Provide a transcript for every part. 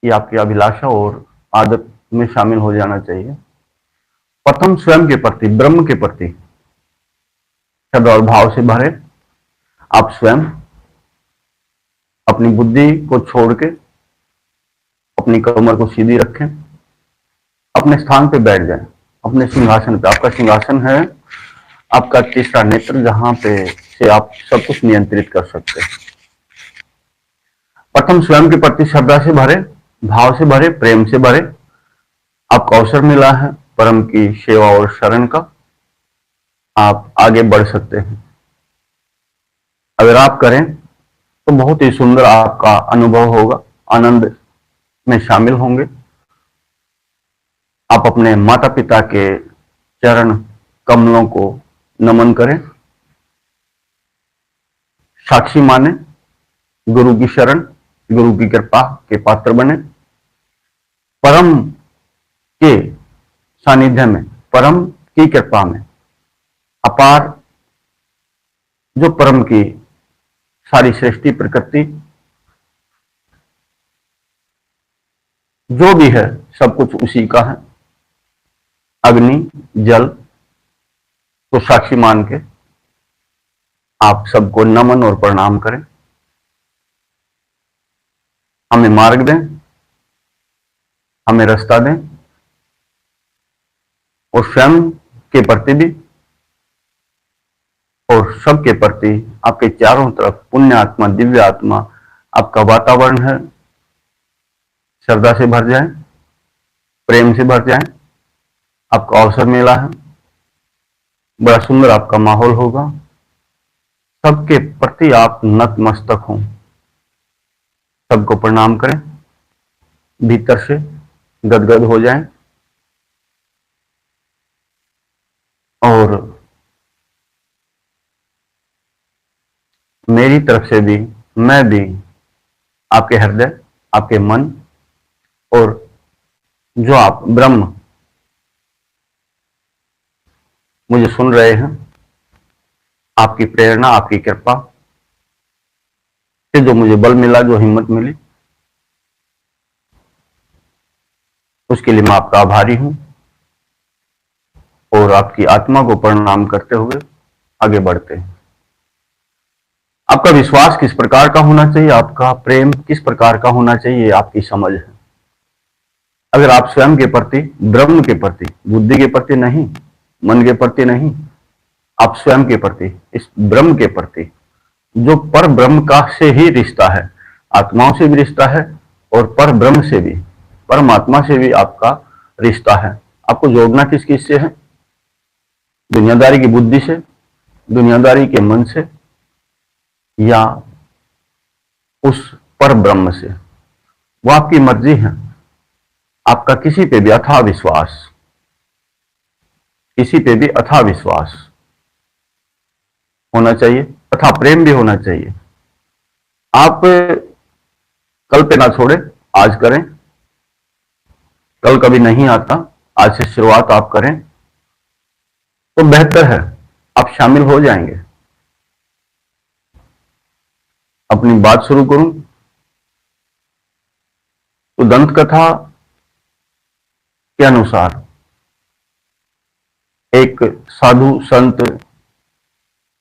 ये आपकी अभिलाषा और आदत में शामिल हो जाना चाहिए। प्रथम स्वयं के प्रति, ब्रह्म के प्रति श्रद्धा और भाव से भरे आप स्वयं अपनी बुद्धि को छोड़ के अपनी कमर को सीधी रखें, अपने स्थान पे बैठ जाएं, अपने सिंहासन पे। आपका सिंहासन है आपका तीसरा नेत्र, जहां पे से आप सब कुछ नियंत्रित कर सकते हैं। प्रथम स्वयं के प्रति श्रद्धा से भरे, भाव से भरे, प्रेम से भरे आपको अवसर मिला है परम की सेवा और शरण का। आप आगे बढ़ सकते हैं। अगर आप करें तो बहुत ही सुंदर आपका अनुभव होगा, आनंद में शामिल होंगे। आप अपने माता पिता के चरण कमलों को नमन करें, साक्षी माने, गुरु की शरण, गुरु की कृपा के पात्र बने। परम के सानिध्य में, परम की कृपा में, अपार जो परम की सारी सृष्टि प्रकृति जो भी है सब कुछ उसी का है। अग्नि, जल को साक्षी मान के आप सबको नमन और प्रणाम करें। हमें मार्ग दें, हमें रास्ता दें, और स्वयं के प्रति भी और सबके प्रति आपके चारों तरफ पुण्य आत्मा, दिव्य आत्मा, आपका वातावरण है, श्रद्धा से भर जाए, प्रेम से भर जाए। आपको अवसर मिला है, बड़ा सुंदर आपका माहौल होगा। सबके प्रति आप नतमस्तक हों, सबको प्रणाम करें, भीतर से गदगद हो जाएं और मेरी तरफ से भी, मैं भी आपके हृदय, आपके मन और जो आप ब्रह्म मुझे सुन रहे हैं, आपकी प्रेरणा, आपकी कृपा से जो मुझे बल मिला, जो हिम्मत मिली, उसके लिए मैं आपका आभारी हूं और आपकी आत्मा को प्रणाम करते हुए आगे बढ़ते हैं। आपका विश्वास किस प्रकार का होना चाहिए, आपका प्रेम किस प्रकार का होना चाहिए, आपकी समझ है। अगर आप स्वयं के प्रति, ब्रह्म के प्रति, बुद्धि के प्रति नहीं, मन के प्रति नहीं, आप स्वयं के प्रति, इस ब्रह्म के प्रति, जो पर ब्रह्म का से ही रिश्ता है, आत्माओं से भी रिश्ता है और पर ब्रह्म से भी, परमात्मा से भी आपका रिश्ता है। आपको जोड़ना किस किस से है? दुनियादारी की बुद्धि से, दुनियादारी के मन से, या उस पर ब्रह्म से। वो आपकी मर्जी है। आपका किसी पे भी अथाह विश्वास, किसी पे भी अथाह विश्वास होना चाहिए, तथा प्रेम भी होना चाहिए। आप कल पे ना छोड़े, आज करें। कल कभी नहीं आता, आज से शुरुआत आप करें तो बेहतर है, आप शामिल हो जाएंगे। अपनी बात शुरू करूं तो दंत कथा के अनुसार एक साधु संत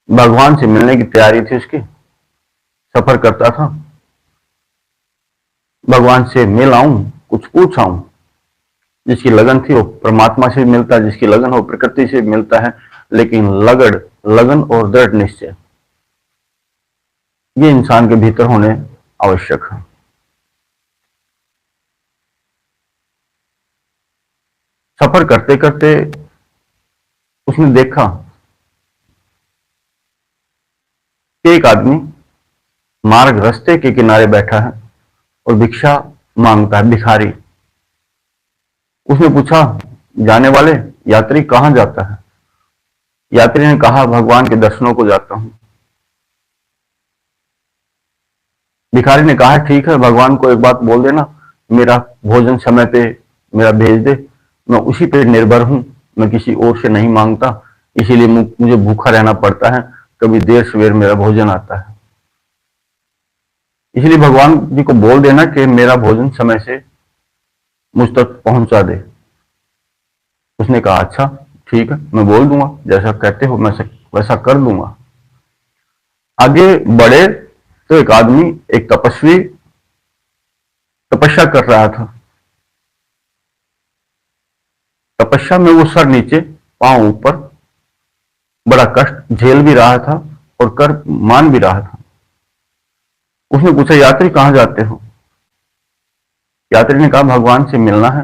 भगवान से मिलने की तैयारी थी, उसकी सफर करता था, भगवान से मिल आऊं, कुछ पूछ आऊं। जिसकी लगन थी वो परमात्मा से मिलता है, जिसकी लगन हो प्रकृति से मिलता है, लेकिन लगन और दृढ़ निश्चय ये इंसान के भीतर होने आवश्यक है। सफर करते करते उसने देखा कि एक आदमी मार्ग रास्ते के किनारे बैठा है और भिक्षा मांगता है, भिखारी। उसने पूछा, जाने वाले यात्री कहां जाता है? यात्री ने कहा, भगवान के दर्शनों को जाता हूं। भिखारी ने कहा, ठीक है, भगवान को एक बात बोल देना, मेरा भोजन समय पे मेरा भेज दे, मैं उसी पे निर्भर हूं, मैं किसी और से नहीं मांगता, इसीलिए मुझे भूखा रहना पड़ता है, कभी देर सवेर मेरा भोजन आता है। इसलिए भगवान जी को बोल देना कि मेरा भोजन समय से मुझ तक पहुंचा दे। उसने कहा अच्छा ठीक है, मैं बोल दूंगा, जैसा कहते हो मैं वैसा कर दूंगा। आगे बढ़े तो एक आदमी, एक तपस्वी तपस्या कर रहा था। तपस्या में वो सर नीचे पांव ऊपर बड़ा कष्ट झेल भी रहा था और कर मान भी रहा था। उसने पूछा, यात्री कहां जाते हो? यात्री ने कहा, भगवान से मिलना है,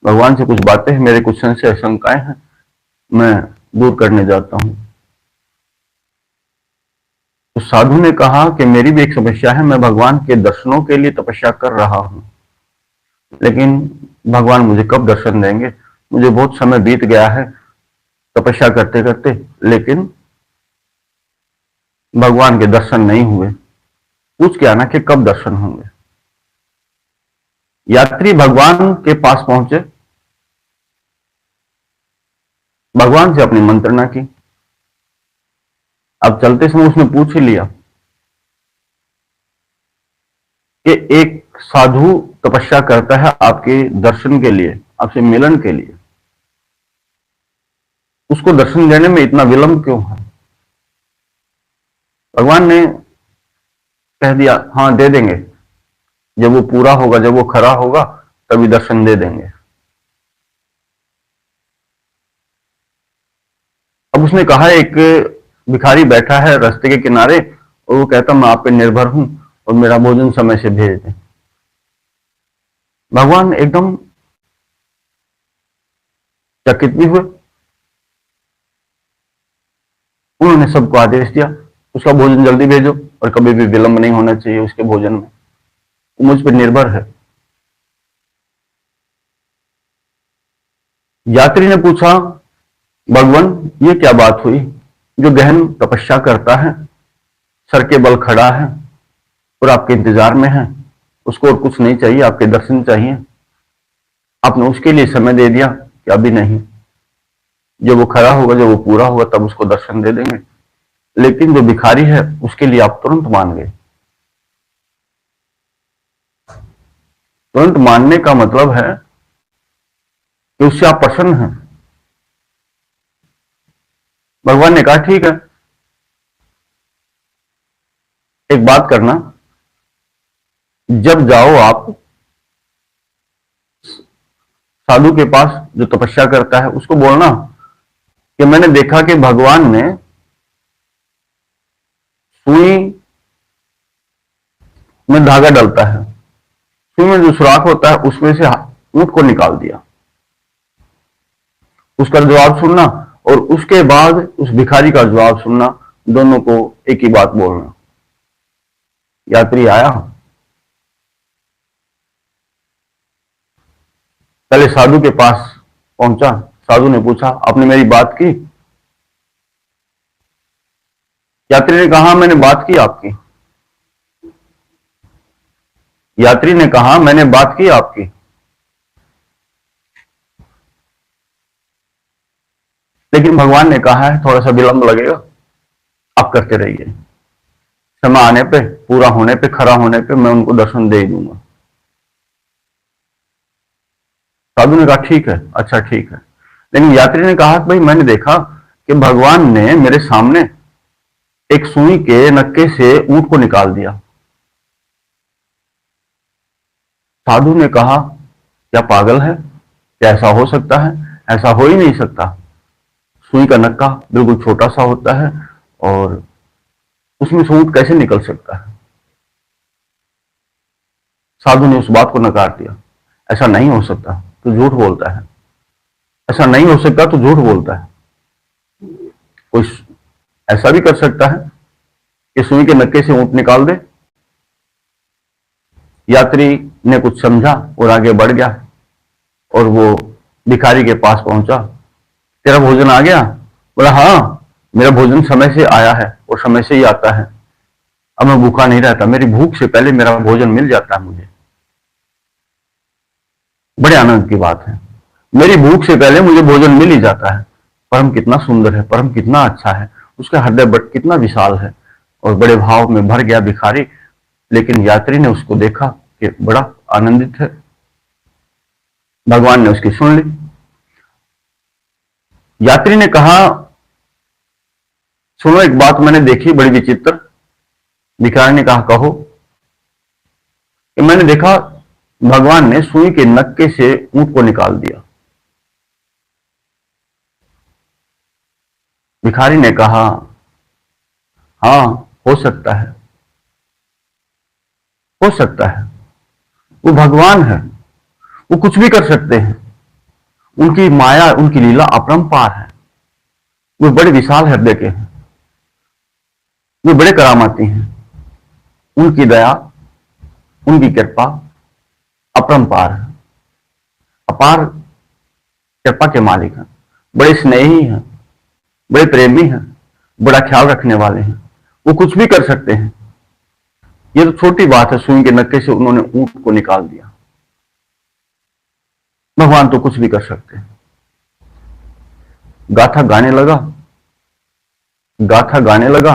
भगवान से कुछ बातें हैं, मेरे कुछ संशय शंकाएं हैं, मैं दूर करने जाता हूं। तो साधु ने कहा कि मेरी भी एक समस्या है, मैं भगवान के दर्शनों के लिए तपस्या कर रहा हूं, लेकिन भगवान मुझे कब दर्शन देंगे? मुझे बहुत समय बीत गया है तपस्या करते करते, लेकिन भगवान के दर्शन नहीं हुए। पूछ के आना कि कब दर्शन होंगे। यात्री भगवान के पास पहुंचे, भगवान से अपनी मंत्रणा की। अब चलते समय उसने पूछ ही लिया कि एक साधु तपस्या करता है आपके दर्शन के लिए, आपसे मिलन के लिए, उसको दर्शन देने में इतना विलंब क्यों है? भगवान ने कह दिया, हाँ दे देंगे, जब वो पूरा होगा, जब वो खरा होगा तभी दर्शन दे देंगे। अब उसने कहा, एक भिखारी बैठा है रास्ते के किनारे और वो कहता मैं आप पे निर्भर हूं और मेरा भोजन समय से भेज दें। भगवान एकदम चकित भी हुए। उन्होंने सबको आदेश दिया, उसका भोजन जल्दी भेजो और कभी भी विलंब नहीं होना चाहिए उसके भोजन में, वो मुझ पर निर्भर है। यात्री ने पूछा, भगवान ये क्या बात हुई? जो गहन तपस्या करता है, सर के बल खड़ा है और आपके इंतजार में है, उसको और कुछ नहीं चाहिए, आपके दर्शन चाहिए, आपने उसके लिए समय दे दिया कि अभी नहीं, जब वो खड़ा होगा, जब वो पूरा होगा तब उसको दर्शन दे देंगे। लेकिन जो भिखारी है उसके लिए आप तुरंत मान गए। तुरंत मानने का मतलब है कि उससे आप प्रसन्न हैं। भगवान ने कहा ठीक है, एक बात करना, जब जाओ आप साधु के पास जो तपस्या करता है, उसको बोलना कि मैंने देखा कि भगवान ने सुई में धागा डलता है, सुई में जो सुराख होता है उसमें से ऊंट को निकाल दिया। उसका जवाब सुनना और उसके बाद उस भिखारी का जवाब सुनना, दोनों को एक ही बात बोलना। यात्री आया, पहले साधु के पास पहुंचा। साधु ने पूछा, आपने मेरी बात की? यात्री ने कहा, मैंने बात की आपकी। यात्री ने कहा, मैंने बात की आपकी। लेकिन भगवान ने कहा है थोड़ा सा विलंब लगेगा, आप करते रहिए, समय आने पे, पूरा होने पे, खरा होने पे मैं उनको दर्शन दे ही दूंगा। साधु ने कहा ठीक है, अच्छा ठीक है। लेकिन यात्री ने कहा, भाई मैंने देखा कि भगवान ने मेरे सामने एक सुई के नक्के से ऊंट को निकाल दिया। साधु ने कहा, क्या पागल है? क्या ऐसा हो सकता है? ऐसा हो ही नहीं सकता। सुई का नक्का बिल्कुल छोटा सा होता है और उसमें से ऊंट कैसे निकल सकता है? साधु ने उस बात को नकार दिया, ऐसा नहीं हो सकता, तो झूठ बोलता है, ऐसा नहीं हो सकता तो झूठ बोलता है। कोई ऐसा भी कर सकता है कि सुई के नक्के से ऊंट निकाल दे? यात्री ने कुछ समझा और आगे बढ़ गया और वो भिखारी के पास पहुंचा। तेरा भोजन आ गया? बोला हाँ, मेरा भोजन समय से आया है और समय से ही आता है, अब मैं भूखा नहीं रहता, मेरी भूख से पहले मेरा भोजन मिल जाता है मुझे। बड़े आनंद की बात है, मेरी भूख से पहले मुझे भोजन मिल ही जाता है। परम कितना सुंदर है, परम कितना अच्छा है, उसका हृदय बट कितना विशाल है। और बड़े भाव में भर गया भिखारी। लेकिन यात्री ने उसको देखा कि बड़ा आनंदित है, भगवान ने उसकी सुन ली। यात्री ने कहा, सुनो एक बात मैंने देखी बड़ी विचित्र। भिखारी ने कहा, कहो। कि मैंने देखा भगवान ने सुई के नक्के से ऊंट को निकाल दिया। भिखारी ने कहा, हाँ हो सकता है, हो सकता है। वो भगवान है, वो कुछ भी कर सकते हैं। उनकी माया, उनकी लीला अपरंपार है। वो बड़े विशाल हृदय के हैं, वे बड़े करामाती हैं। उनकी दया, उनकी कृपा अपरंपार है, अपार कृपा के मालिक हैं। बड़े स्नेही हैं, बड़े प्रेमी हैं, बड़ा ख्याल रखने वाले हैं। वो कुछ भी कर सकते हैं। ये तो छोटी बात है, सुई के नक्के से उन्होंने ऊंट को निकाल दिया। भगवान तो कुछ भी कर सकते हैं। गाथा गाने लगा, गाथा गाने लगा,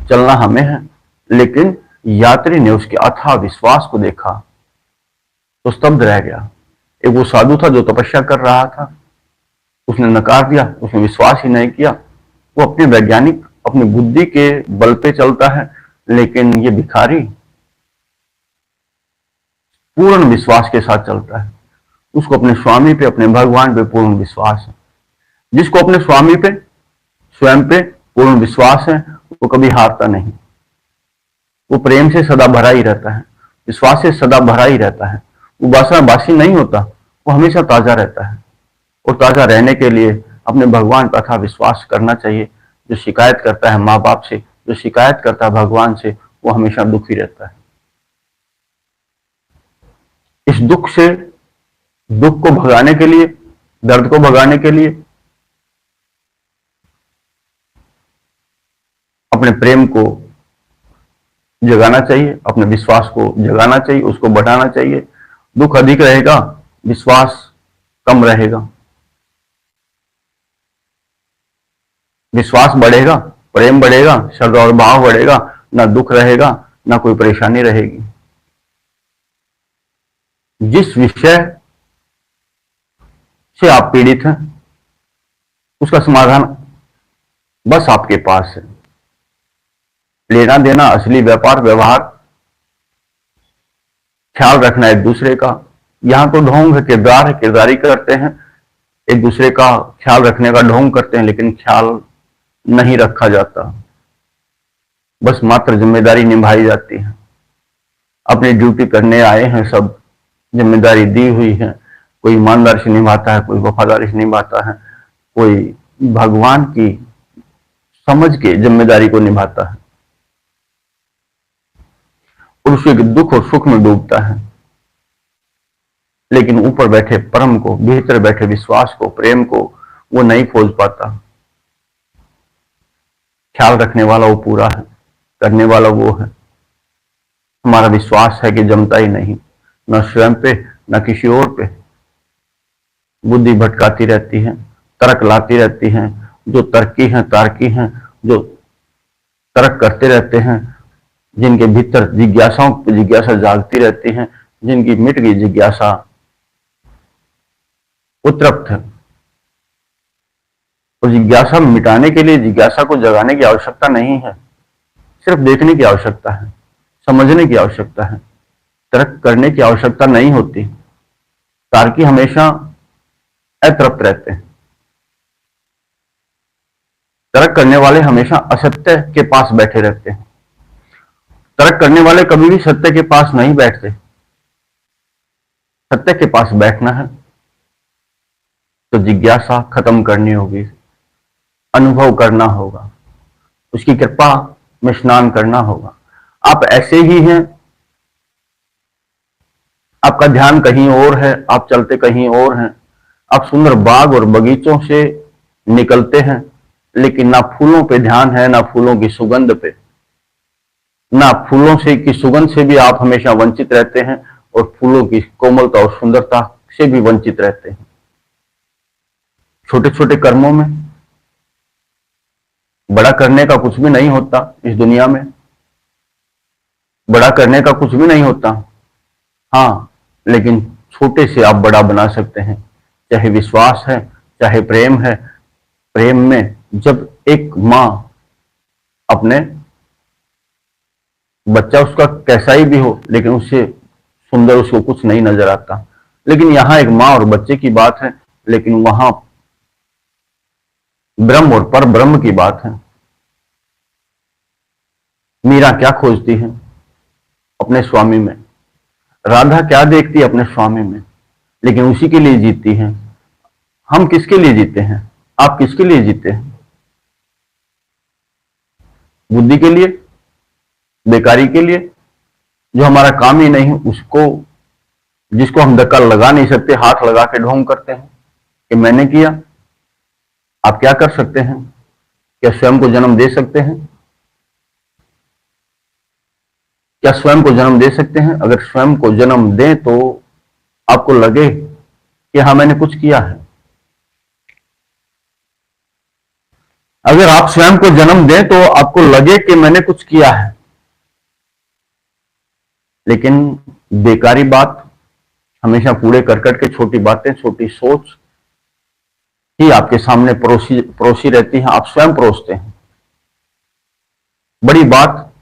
चलना हमें है। लेकिन यात्री ने उसके अथाह विश्वास को देखा तो स्तब्ध रह गया। एक वो साधु था जो तपस्या कर रहा था, उसने नकार दिया, उसने विश्वास ही नहीं किया। वो अपने वैज्ञानिक, अपनी बुद्धि के बल पे चलता है, लेकिन ये भिखारी पूर्ण विश्वास के साथ चलता है। उसको अपने स्वामी पे, अपने भगवान पे पूर्ण विश्वास है। जिसको अपने स्वामी पे, स्वयं पे पूर्ण विश्वास है, वो कभी हारता नहीं। वो प्रेम से सदा भरा ही रहता है, विश्वास से सदा भरा ही रहता है। वो वासनाबासी नहीं होता, वो हमेशा ताजा रहता है। और ताजा रहने के लिए अपने भगवान पर अथाह विश्वास करना चाहिए। जो शिकायत करता है माँ बाप से, जो शिकायत करता है भगवान से, वो हमेशा दुखी रहता है। इस दुख से, दुख को भगाने के लिए, दर्द को भगाने के लिए अपने प्रेम को जगाना चाहिए, अपने विश्वास को जगाना चाहिए, उसको बढ़ाना चाहिए। दुख अधिक रहेगा, विश्वास कम रहेगा। विश्वास बढ़ेगा, प्रेम बढ़ेगा, श्रद्धा और भाव बढ़ेगा, ना दुख रहेगा, ना कोई परेशानी रहेगी। जिस विषय से आप पीड़ित हैं, उसका समाधान बस आपके पास है। लेना देना, असली व्यापार व्यवहार, ख्याल रखना एक दूसरे का। यहां तो ढोंग है, किरदार है, किरदारी करते हैं, एक दूसरे का ख्याल रखने का ढोंग करते हैं, लेकिन ख्याल नहीं रखा जाता। बस मात्र जिम्मेदारी निभाई जाती है। अपनी ड्यूटी करने आए हैं सब, जिम्मेदारी दी हुई है। कोई ईमानदारी से निभाता है, कोई वफादारी से निभाता है, कोई भगवान की समझ के जिम्मेदारी को निभाता है और उसके दुख और सुख में डूबता है। लेकिन ऊपर बैठे परम को, भीतर बैठे विश्वास को, प्रेम को वो नहीं खोज पाता। ख्याल रखने वाला वो पूरा है, करने वाला वो है। हमारा विश्वास है कि जमता ही नहीं, न स्वयं पे, न किसी और पे। बुद्धि भटकाती रहती है, तर्क लाती रहती है। जो तर्की हैं, तार्की हैं, जो तर्क करते रहते हैं, जिनके भीतर जिज्ञासाओं की जिज्ञासा जागती रहती है, जिनकी मिट गई जिज्ञासा, उत्तृप्त है। और जिज्ञासा मिटाने के लिए, जिज्ञासा को जगाने की आवश्यकता नहीं है, सिर्फ देखने की आवश्यकता है, समझने की आवश्यकता है। तर्क करने की आवश्यकता नहीं होती। तार्की हमेशा अतृप्त रहते हैं। तर्क करने वाले हमेशा असत्य के पास बैठे रहते हैं। तर्क करने वाले कभी भी सत्य के पास नहीं बैठते। सत्य के पास बैठना है तो जिज्ञासा खत्म करनी होगी, अनुभव करना होगा, उसकी कृपा में स्नान करना होगा। आप ऐसे ही हैं, आपका ध्यान कहीं और है, आप चलते कहीं और हैं। आप सुंदर बाग और बगीचों से निकलते हैं, लेकिन ना फूलों पे ध्यान है, ना फूलों की सुगंध पे। ना फूलों से की सुगंध से भी आप हमेशा वंचित रहते हैं, और फूलों की कोमलता और सुंदरता से भी वंचित रहते हैं। छोटे छोटे कर्मों में बड़ा करने का कुछ भी नहीं होता। इस दुनिया में बड़ा करने का कुछ भी नहीं होता। हाँ, लेकिन छोटे से आप बड़ा बना सकते हैं। चाहे विश्वास है, चाहे प्रेम है। प्रेम में जब एक माँ अपने बच्चा उसका कैसा ही भी हो, लेकिन उससे सुंदर उसको कुछ नहीं नजर आता। लेकिन यहाँ एक माँ और बच्चे की बात है, लेकिन वहां ब्रह्म और पर ब्रह्म की बात है। मीरा क्या खोजती है? अपने स्वामी में। राधा क्या देखती है? अपने स्वामी में। लेकिन उसी के लिए जीती है। हम किसके लिए जीते हैं? आप किसके लिए जीते हैं? बुद्धि के लिए? बेकारी के लिए? जो हमारा काम ही नहीं, उसको, जिसको हम धक्का लगा नहीं सकते, हाथ लगा के ढोंग करते हैं कि मैंने किया। आप क्या कर सकते हैं? क्या स्वयं को जन्म दे सकते हैं? क्या स्वयं को जन्म दे सकते हैं? अगर स्वयं को जन्म दें तो आपको लगे कि हाँ मैंने कुछ किया है। अगर आप स्वयं को जन्म दें तो आपको लगे कि मैंने कुछ किया है। लेकिन बेकारी बात, हमेशा कूड़े करकट के, छोटी बातें, छोटी सोच ही आपके सामने परोसी परोसी रहती है। आप स्वयं परोसते हैं। बड़ी बात,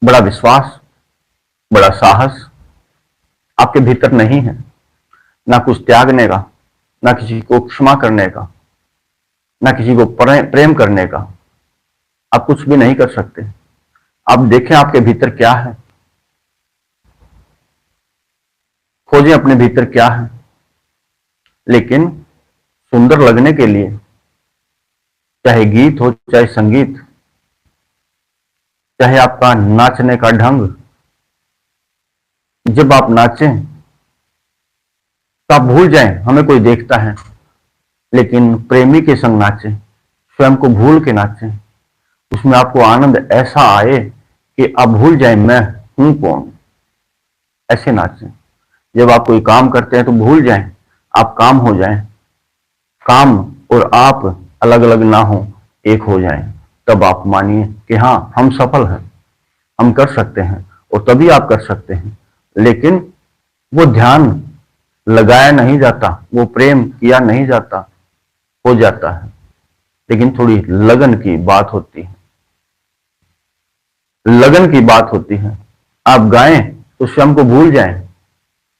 बड़ा विश्वास, बड़ा साहस आपके भीतर नहीं है। ना कुछ त्यागने का, ना किसी को क्षमा करने का, ना किसी को प्रेम करने का। आप कुछ भी नहीं कर सकते। आप देखें आपके भीतर क्या है, खोजें अपने भीतर क्या है। लेकिन सुंदर लगने के लिए, चाहे गीत हो, चाहे संगीत, चाहे आपका नाचने का ढंग, जब आप नाचें तो आप भूल जाएं हमें कोई देखता है। लेकिन प्रेमी के संग नाचें, स्वयं को भूल के नाचें। उसमें आपको आनंद ऐसा आए कि आप भूल जाएं मैं हूं कौन। ऐसे नाचें। जब आप कोई काम करते हैं तो भूल जाएं, आप काम हो जाएं। काम और आप अलग अलग ना हो, एक हो जाएं। तब आप मानिए कि हाँ हम सफल हैं, हम कर सकते हैं। और तभी आप कर सकते हैं। लेकिन वो ध्यान लगाया नहीं जाता, वो प्रेम किया नहीं जाता, हो जाता है। लेकिन थोड़ी लगन की बात होती है। लगन की बात होती है। आप गाएं तो स्वयं को भूल जाएं।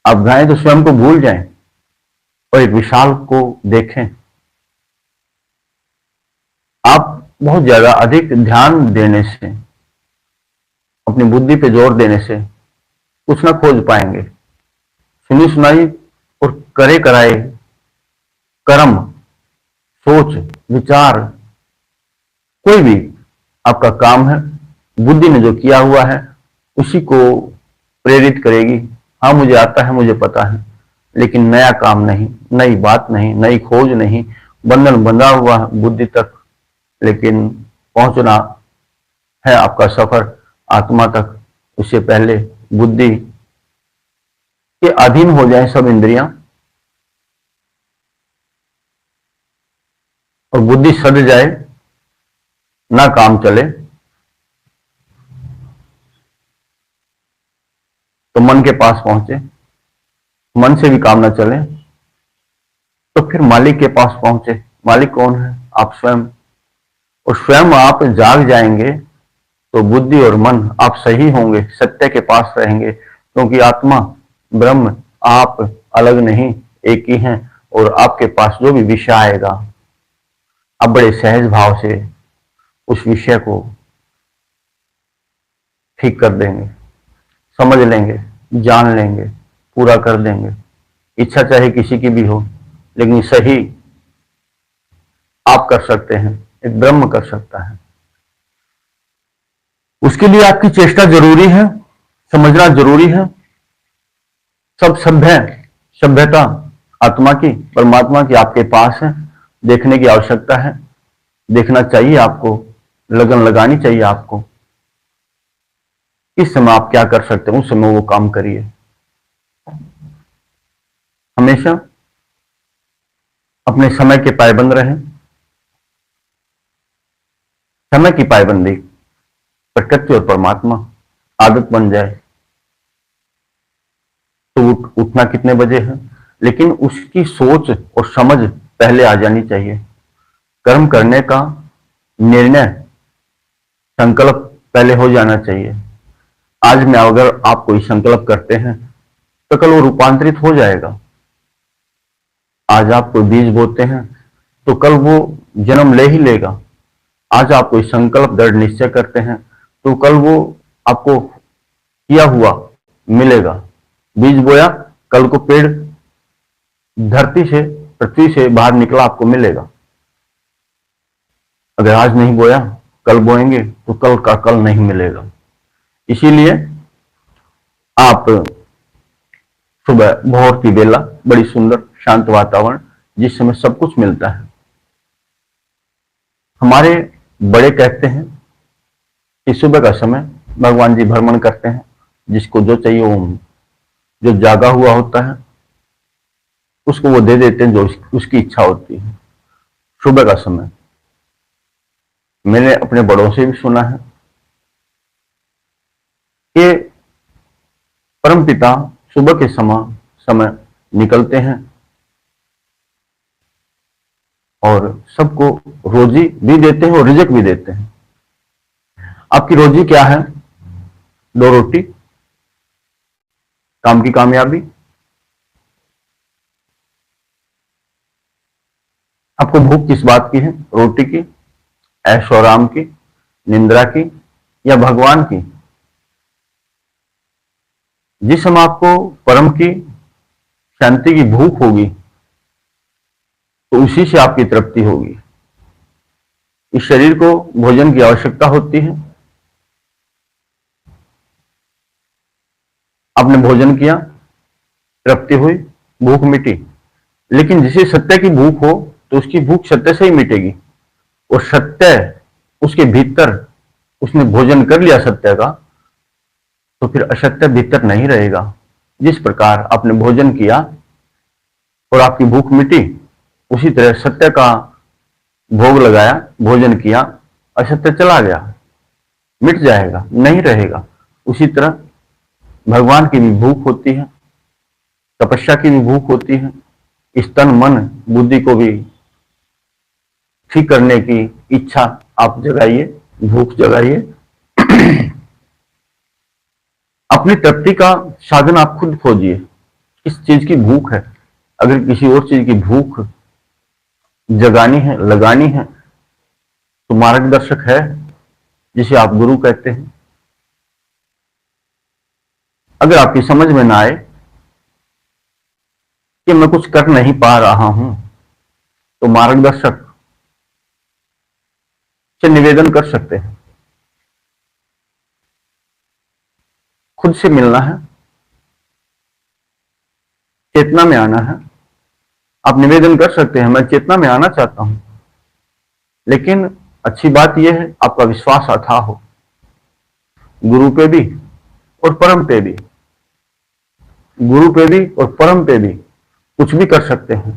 आप गाएं तो स्वयं को भूल जाएं और एक विशाल को देखें। आप बहुत ज्यादा अधिक ध्यान देने से, अपनी बुद्धि पे जोर देने से कुछ ना खोज पाएंगे। सुनी सुनाई और करे कराए कर्म, सोच, विचार, कोई भी आपका काम है, बुद्धि ने जो किया हुआ है उसी को प्रेरित करेगी। हाँ मुझे आता है, मुझे पता है, लेकिन नया काम नहीं, नई बात नहीं, नई खोज नहीं। बंधन बंधा हुआ है बुद्धि तक, लेकिन पहुंचना है आपका सफर आत्मा तक। उससे पहले बुद्धि के अधीन हो जाए सब इंद्रियां और बुद्धि सड़ जाए, ना काम चले, तो मन के पास पहुंचे। मन से भी काम ना चले तो फिर मालिक के पास पहुंचे। मालिक कौन है? आप स्वयं। और स्वयं आप जाग जाएंगे तो बुद्धि और मन आप सही होंगे, सत्य के पास रहेंगे। क्योंकि आत्मा, ब्रह्म, आप अलग नहीं, एक ही हैं। और आपके पास जो भी विषय आएगा, आप बड़े सहज भाव से उस विषय को ठीक कर देंगे, समझ लेंगे, जान लेंगे, पूरा कर देंगे। इच्छा चाहे किसी की भी हो, लेकिन सही आप कर सकते हैं, एक ब्रह्म कर सकता है। उसके लिए आपकी चेष्टा जरूरी है, समझना जरूरी है। सब सभ्यता आत्मा की, परमात्मा की आपके पास है। देखने की आवश्यकता है, देखना चाहिए आपको, लगन लगानी चाहिए आपको। इस समय आप क्या कर सकते हैं, उस समय वो काम करिए। हमेशा अपने समय के पायबंद रहें। समय की पायबंदी प्रकृति और परमात्मा आदत बन जाए तो उठना कितने बजे है, लेकिन उसकी सोच और समझ पहले आ जानी चाहिए। कर्म करने का निर्णय, संकल्प पहले हो जाना चाहिए। आज में अगर आप कोई संकल्प करते हैं तो कल वो रूपांतरित हो जाएगा। आज आप कोई बीज बोते हैं तो कल वो जन्म ले ही लेगा। आज आप कोई संकल्प दृढ़ निश्चय करते हैं तो कल वो आपको किया हुआ मिलेगा। बीज बोया, कल को पेड़ धरती से, पृथ्वी से बाहर निकला आपको मिलेगा। अगर आज नहीं बोया, कल बोएंगे तो कल का कल नहीं मिलेगा। इसीलिए आप सुबह भोर की बेला, बड़ी सुंदर शांत वातावरण, जिस समय सब कुछ मिलता है। हमारे बड़े कहते हैं कि सुबह का समय भगवान जी भ्रमण करते हैं, जिसको जो चाहिए वो, जो जागा हुआ होता है उसको वो दे देते हैं जो उसकी इच्छा होती है। सुबह का समय मैंने अपने बड़ों से भी सुना है कि परमपिता सुबह के समय निकलते हैं और सबको रोजी भी देते हैं और रिजक भी देते हैं। आपकी रोजी क्या है? 2 रोटी, काम की कामयाबी। आपको भूख किस बात की है? रोटी की, ऐशो आराम की, निंद्रा की, या भगवान की? जिस समय आपको परम की शांति की भूख होगी तो उसी से आपकी तृप्ति होगी। इस शरीर को भोजन की आवश्यकता होती है। आपने भोजन किया, तृप्ति हुई, भूख मिटी। लेकिन जिसे सत्य की भूख हो तो उसकी भूख सत्य से ही मिटेगी। और सत्य उसके भीतर, उसने भोजन कर लिया सत्य का, तो फिर असत्य भीतर नहीं रहेगा। जिस प्रकार आपने भोजन किया और आपकी भूख मिटी, उसी तरह सत्य का भोग लगाया, भोजन किया, असत्य चला गया, मिट जाएगा, नहीं रहेगा। उसी तरह भगवान की भी भूख होती है, तपस्या की भी भूख होती है। इस तन मन बुद्धि को भी ठीक करने की इच्छा आप जगाइए, भूख जगाइए। अपनी तृप्ति का साधन आप खुद खोजिए। किस चीज की भूख है? अगर किसी और चीज की भूख जगानी है, लगानी है, तो मार्गदर्शक है जिसे आप गुरु कहते हैं। अगर आपकी समझ में ना आए कि मैं कुछ कर नहीं पा रहा हूं, तो मार्गदर्शक से निवेदन कर सकते हैं। खुद से मिलना है, चेतना में आना है। आप निवेदन कर सकते हैं, मैं चेतना में आना चाहता हूं। लेकिन अच्छी बात यह है आपका विश्वास अथाह हो, गुरु पे भी और परम पे भी। गुरु पे भी और परम पे भी कुछ भी कर सकते हैं,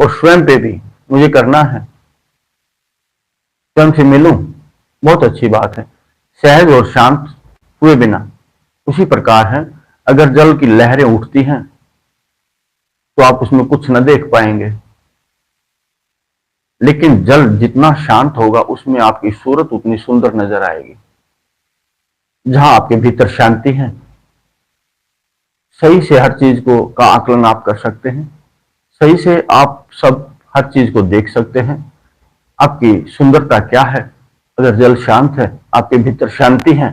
और स्वयं पे भी मुझे करना है, स्वयं से मिलूं, बहुत अच्छी बात है। सहज और शांत हुए बिना। उसी प्रकार है, अगर जल की लहरें उठती हैं तो आप उसमें कुछ न देख पाएंगे, लेकिन जल जितना शांत होगा उसमें आपकी सूरत उतनी सुंदर नजर आएगी। जहां आपके भीतर शांति है, सही से हर चीज को का आकलन आप कर सकते हैं, सही से आप सब हर चीज को देख सकते हैं। आपकी सुंदरता क्या है? अगर जल शांत है, आपके भीतर शांति है,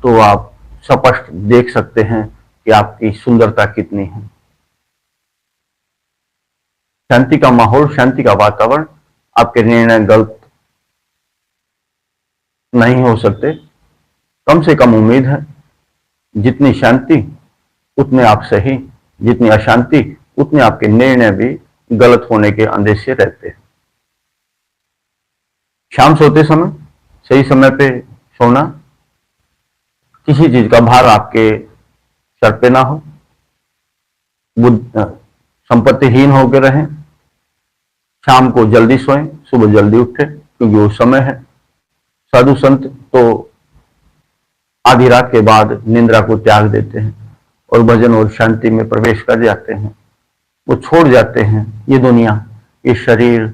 तो आप स्पष्ट देख सकते हैं कि आपकी सुंदरता कितनी है। शांति का माहौल, शांति का वातावरण, आपके निर्णय गलत नहीं हो सकते। कम से कम उम्मीद है, जितनी शांति उतने आप सही, जितनी अशांति उतने आपके निर्णय भी गलत होने के अंदेशे रहते हैं। शाम सोते समय सही समय पे सोना, किसी चीज का भार आपके सर पे ना हो, संपत्तिहीन होकर रहें। शाम को जल्दी सोएं, सुबह जल्दी उठे, क्योंकि वो समय है। साधु संत तो आधी रात के बाद निंद्रा को त्याग देते हैं और भजन और शांति में प्रवेश कर जाते हैं। वो छोड़ जाते हैं, ये दुनिया, ये शरीर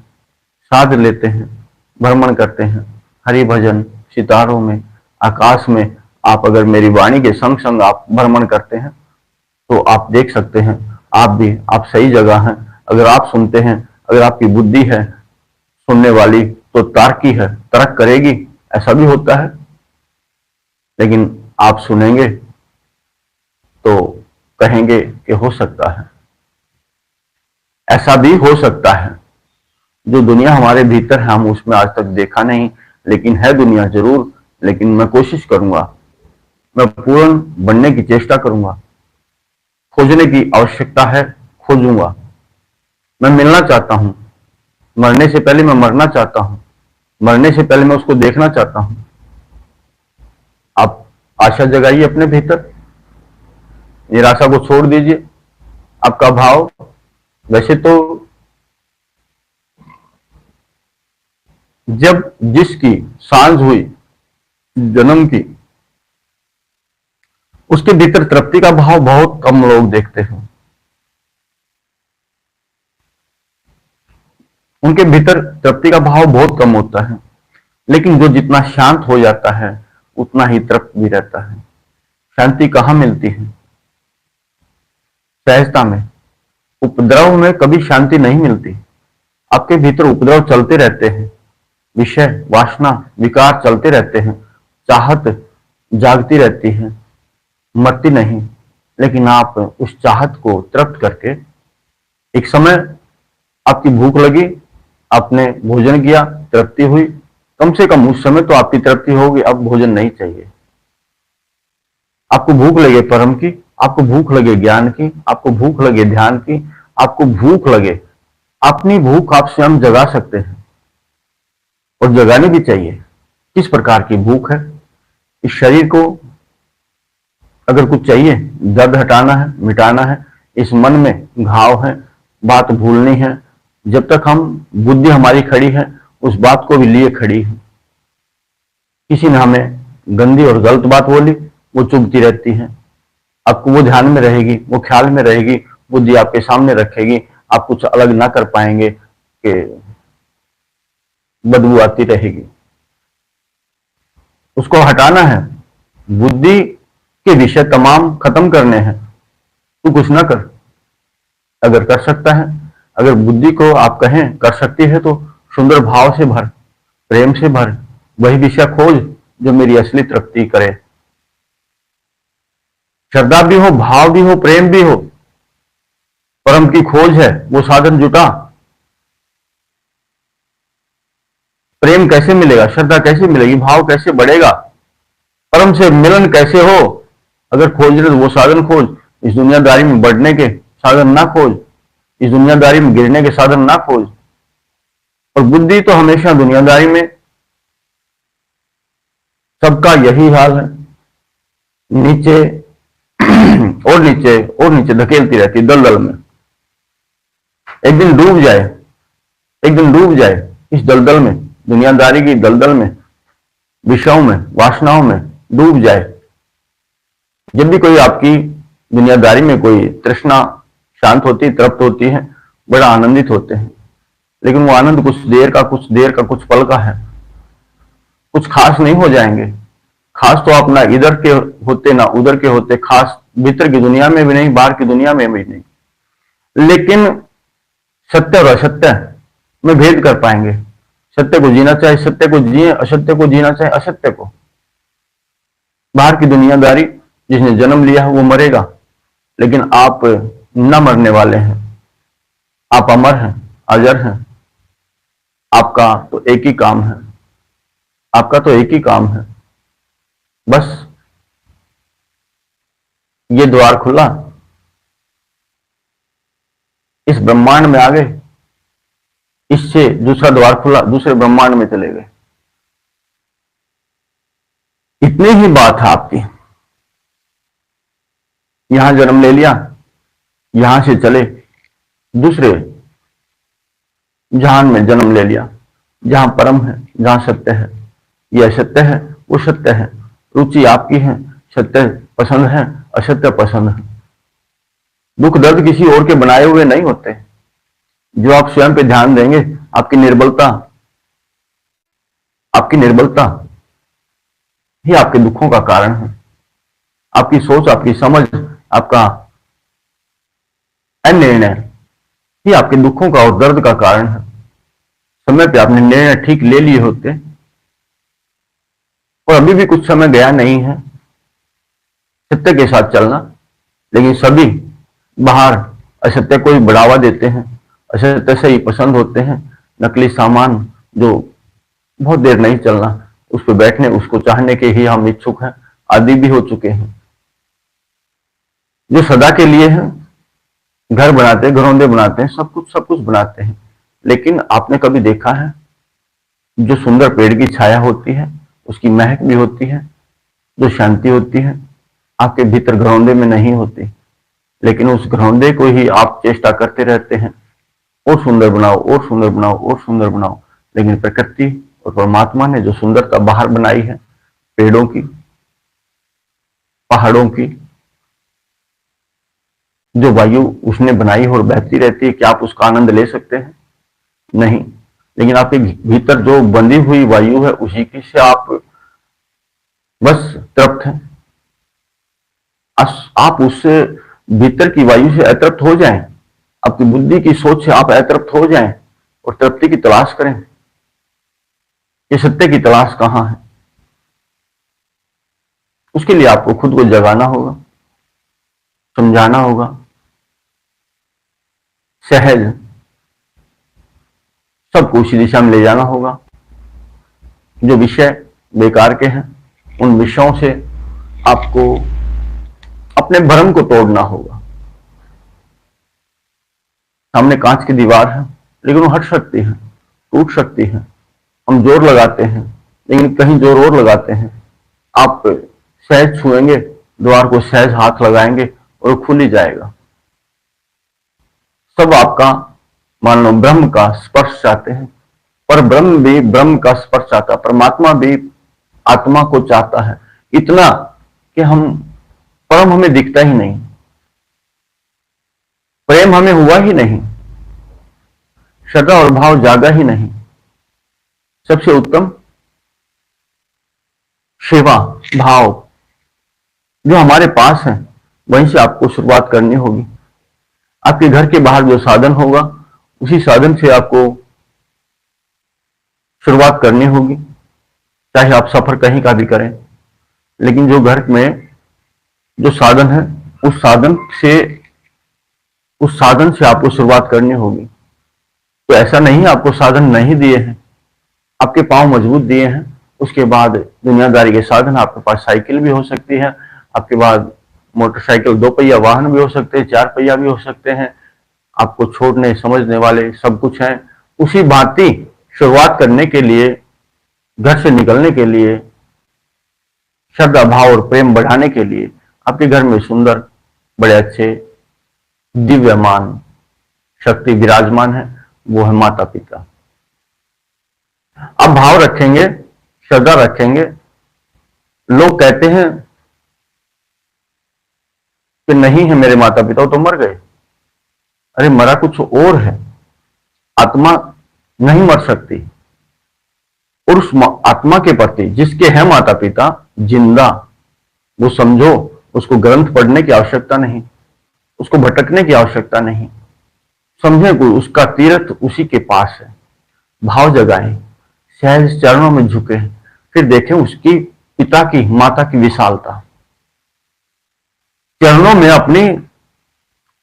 साध लेते हैं, भ्रमण करते हैं हरि भजन, सितारों में, आकाश में। आप अगर मेरी वाणी के संग संग आप भ्रमण करते हैं तो आप देख सकते हैं आप सही जगह हैं। अगर आप सुनते हैं, अगर आपकी बुद्धि है सुनने वाली तो तार्की है, तर्क करेगी, ऐसा भी होता है। लेकिन आप सुनेंगे तो कहेंगे कि हो सकता है, ऐसा भी हो सकता है। जो दुनिया हमारे भीतर है हम उसमें आज तक देखा नहीं, लेकिन है दुनिया जरूर। लेकिन मैं कोशिश करूंगा, मैं पूर्ण बनने की चेष्टा करूंगा। खोजने की आवश्यकता है, खोजूंगा। मैं मिलना चाहता हूं, मरने से पहले मैं मरना चाहता हूं, मरने से पहले मैं उसको देखना चाहता हूं। आप आशा जगाइए अपने भीतर, निराशा को छोड़ दीजिए। आपका भाव वैसे तो जब जिसकी सांझ हुई जन्म की, उसके भीतर तृप्ति का भाव बहुत कम लोग देखते हैं। उनके भीतर तृप्ति का भाव बहुत कम होता है। लेकिन जो जितना शांत हो जाता है उतना ही तृप्त भी रहता है। शांति कहां मिलती है? सहजता में। उपद्रव में कभी शांति नहीं मिलती। आपके भीतर उपद्रव चलते रहते हैं, विषय, वासना, विकार चलते रहते हैं, चाहत जागती रहती है, मरती नहीं। लेकिन आप उस चाहत को तृप्त करके, एक समय आपकी भूख लगी, आपने भोजन किया, तृप्ति हुई, कम से कम उस समय तो आपकी तृप्ति होगी, अब भोजन नहीं चाहिए। आपको भूख लगे परम की, आपको भूख लगे ज्ञान की, आपको भूख लगे ध्यान की, आपको भूख लगे, अपनी भूख आप स्वयं जगा सकते हैं और जगानी भी चाहिए। किस प्रकार की भूख है? इस शरीर को अगर कुछ चाहिए, दर्द हटाना है, मिटाना है, इस मन में घाव है, बात भूलनी है। जब तक हम बुद्धि हमारी खड़ी है उस बात को भी लिए खड़ी है। किसी ने हमें गंदी और गलत बात बोली, वो चुभती रहती है। आपको वो ध्यान में रहेगी, वो ख्याल में रहेगी, बुद्धि आपके सामने रखेगी, आप कुछ अलग ना कर पाएंगे कि बदबू आती रहेगी। उसको हटाना है। बुद्धि के विषय तमाम खत्म करने हैं। तू कुछ ना कर, अगर कर सकता है, अगर बुद्धि को आप कहें कर सकती है तो सुंदर भाव से भर, प्रेम से भर, वही विषय खोज जो मेरी असली तृप्ति करे। श्रद्धा भी हो, भाव भी हो, प्रेम भी हो, परम की खोज है, वो साधन जुटा। प्रेम कैसे मिलेगा? श्रद्धा कैसे मिलेगी? भाव कैसे बढ़ेगा? परम से मिलन कैसे हो? अगर खोज रहे तो वो साधन खोज। इस दुनियादारी में बढ़ने के साधन ना खोज, इस दुनियादारी में गिरने के साधन ना खोज। और बुद्धि तो हमेशा दुनियादारी में, सबका यही हाल है, नीचे और नीचे और नीचे धकेलती रहती दलदल में। एक दिन डूब जाए, एक दिन डूब जाए इस दलदल में, दुनियादारी की दलदल में, विषयों में, वासनाओं में डूब जाए। जब भी कोई आपकी दुनियादारी में कोई तृष्णा शांत होती, तृप्त होती है, बड़ा आनंदित होते हैं। लेकिन वो आनंद कुछ देर का, कुछ पल का है, कुछ खास नहीं हो जाएंगे। खास तो आप ना इधर के होते ना उधर के होते, खास भीतर की दुनिया में भी नहीं, बाहर की दुनिया में भी नहीं। लेकिन सत्य और असत्य में भेद कर पाएंगे। सत्य को जीना चाहे सत्य को जिए, असत्य को जीना चाहे असत्य को। बाहर की दुनियादारी, जिसने जन्म लिया है वो मरेगा, लेकिन आप न मरने वाले हैं, आप अमर हैं, अजर हैं। आपका तो एक ही काम है, आपका तो एक ही काम है, बस ये द्वार खुला, इस ब्रह्मांड में आ गए, इससे दूसरा द्वार खुला, दूसरे ब्रह्मांड में चले गए। इतनी ही बात है आपकी। यहां जन्म ले लिया, यहां से चले दूसरे जहान में जन्म ले लिया, जहां परम है, जहां सत्य है। यह सत्य है, वो सत्य है। रुचि आपकी है, सत्य पसंद है, असत्य पसंद है। दुख दर्द किसी और के बनाए हुए नहीं होते। जो आप स्वयं पे ध्यान देंगे, आपकी निर्बलता ही आपके दुखों का कारण है। आपकी सोच, आपकी समझ, आपका अनिर्णय ही आपके दुखों का और दर्द का कारण है। समय पे आपने निर्णय ठीक ले लिए होते और अभी भी कुछ समय गया नहीं है सत्य के साथ चलना, लेकिन सभी बाहर असत्य को ही बढ़ावा देते हैं, असत्य से ही पसंद होते हैं। नकली सामान जो बहुत देर नहीं चलना, उस पर बैठने, उसको चाहने के ही हम इच्छुक हैं, आदि भी हो चुके हैं। जो सदा के लिए है, घर बनाते हैं, घरौंदे बनाते हैं, सब कुछ बनाते हैं, लेकिन आपने कभी देखा है जो सुंदर पेड़ की छाया होती है, उसकी महक भी होती है, जो शांति होती है, आपके भीतर घरौंदे में नहीं होती। लेकिन उस घरौंदे को ही आप चेष्टा करते रहते हैं, और सुंदर बनाओ, और सुंदर बनाओ, और सुंदर बनाओ। लेकिन प्रकृति और परमात्मा ने जो सुंदरता बाहर बनाई है, पेड़ों की, पहाड़ों की, जो वायु उसने बनाई और बहती रहती है, क्या आप उसका आनंद ले सकते हैं? नहीं। लेकिन आपके भीतर जो बंधी हुई वायु है, उसी की से आप बस तृप्त हैं। आप उससे, भीतर की वायु से अतृप्त हो जाएं, आपकी बुद्धि की सोच से आप अतृप्त हो जाएं और तृप्ति की तलाश करें। ये सत्य की तलाश कहां है? उसके लिए आपको खुद को जगाना होगा, समझाना होगा, सहज सबको उसी दिशा में ले जाना होगा। जो विषय बेकार के हैं, उन विषयों से आपको अपने भ्रम को तोड़ना होगा। सामने कांच की दीवार है, लेकिन वो हट सकती है, टूट सकती है। हम जोर लगाते हैं, लेकिन कहीं जोर और लगाते हैं। आप सहज छुएंगे द्वार को, सहज हाथ लगाएंगे और खुल ही जाएगा। सब आपका, मान लो, ब्रह्म का स्पर्श चाहते हैं, पर ब्रह्म भी ब्रह्म का स्पर्श चाहता है, परमात्मा भी आत्मा को चाहता है। इतना कि हम, परम हमें दिखता ही नहीं, प्रेम हमें हुआ ही नहीं, श्रद्धा और भाव जागा ही नहीं। सबसे उत्तम सेवा भाव जो हमारे पास है, वहीं से आपको शुरुआत करनी होगी। आपके घर के बाहर जो साधन होगा, उसी साधन से आपको शुरुआत करनी होगी, चाहे आप सफर कहीं का भी करें। लेकिन जो घर में जो साधन है, उस साधन से आपको शुरुआत करनी होगी। तो ऐसा नहीं आपको साधन नहीं दिए हैं, आपके पांव मजबूत दिए हैं। उसके बाद दुनियादारी के साधन, आपके पास साइकिल भी हो सकती है, आपके बाद मोटरसाइकिल, 2 पहिया वाहन भी हो सकते हैं, 4 पहिया भी हो सकते हैं, आपको छोड़ने समझने वाले सब कुछ हैं। उसी भांति शुरुआत करने के लिए, घर से निकलने के लिए, श्रद्धा भाव और प्रेम बढ़ाने के लिए आपके घर में सुंदर, बड़े अच्छे, दिव्यमान शक्ति विराजमान है, वो है माता पिता। अब भाव रखेंगे, श्रद्धा रखेंगे। लोग कहते हैं कि नहीं है मेरे माता पिता, वो तो मर गए। अरे मरा कुछ और है, आत्मा नहीं मर सकती। और उस आत्मा के प्रति जिसके हैं माता पिता जिंदा, वो समझो, उसको ग्रंथ पढ़ने की आवश्यकता नहीं, उसको भटकने की आवश्यकता नहीं। समझे को उसका तीर्थ उसी के पास है। भाव जगाएं, सहज चरणों में झुके, फिर देखें उसकी पिता की, माता की विशालता। चरणों में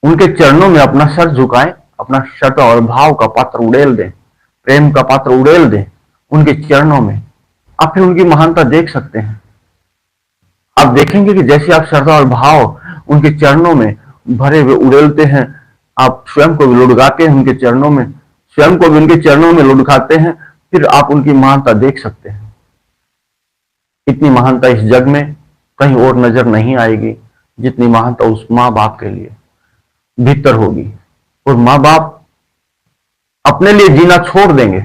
उनके चरणों में अपना सर झुकाएं, अपना श्रद्धा और भाव का पात्र उड़ेल दें, प्रेम का पात्र उड़ेल दें उनके चरणों में। आप फिर उनकी महानता देख सकते हैं। आप देखेंगे कि जैसे आप श्रद्धा और भाव उनके चरणों में भरे हुए उड़ेलते हैं, आप स्वयं को भी लुढ़काते हैं उनके चरणों में, स्वयं को भी उनके चरणों में लुढ़काते हैं, फिर आप उनकी महानता देख सकते हैं। इतनी महानता इस जग में कहीं और नजर नहीं आएगी जितनी महानता उस माँ बाप के लिए भीतर होगी। और माँ बाप अपने लिए जीना छोड़ देंगे,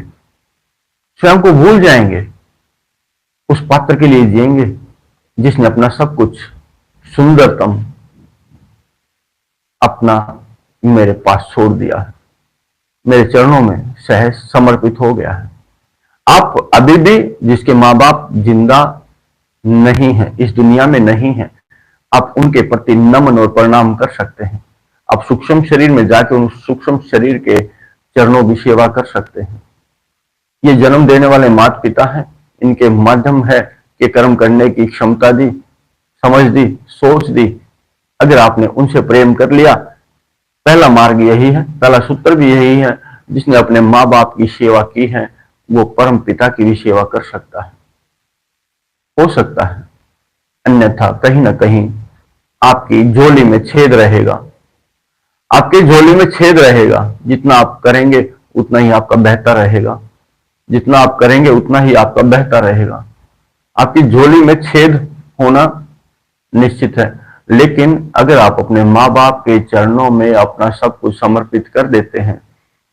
स्वयं को भूल जाएंगे, उस पात्र के लिए जिएंगे जिसने अपना सब कुछ सुंदरतम अपना मेरे पास छोड़ दिया है, मेरे चरणों में सहज समर्पित हो गया है। आप अभी भी जिसके माँ बाप जिंदा नहीं है, इस दुनिया में नहीं है, आप उनके प्रति नमन और प्रणाम कर सकते हैं। आप सूक्ष्म शरीर में जाकर उन सूक्ष्म शरीर के चरणों की सेवा कर सकते हैं। ये जन्म देने वाले माता पिता हैं, इनके माध्यम है कि कर्म करने की क्षमता दी, समझ दी, सोच दी। अगर आपने उनसे प्रेम कर लिया, पहला मार्ग यही है, पहला सूत्र भी यही है, जिसने अपने माँ बाप की सेवा की है वो परम पिता की भी सेवा कर सकता है, हो सकता है। अन्यथा कहीं ना कहीं आपकी झोली में छेद रहेगा, आपके झोली में छेद रहेगा। जितना आप करेंगे उतना ही आपका बेहतर रहेगा, जितना आप करेंगे उतना ही आपका बेहतर रहेगा। आपकी झोली में छेद होना निश्चित है, लेकिन अगर आप अपने माँ बाप के चरणों में अपना सब कुछ समर्पित कर देते हैं,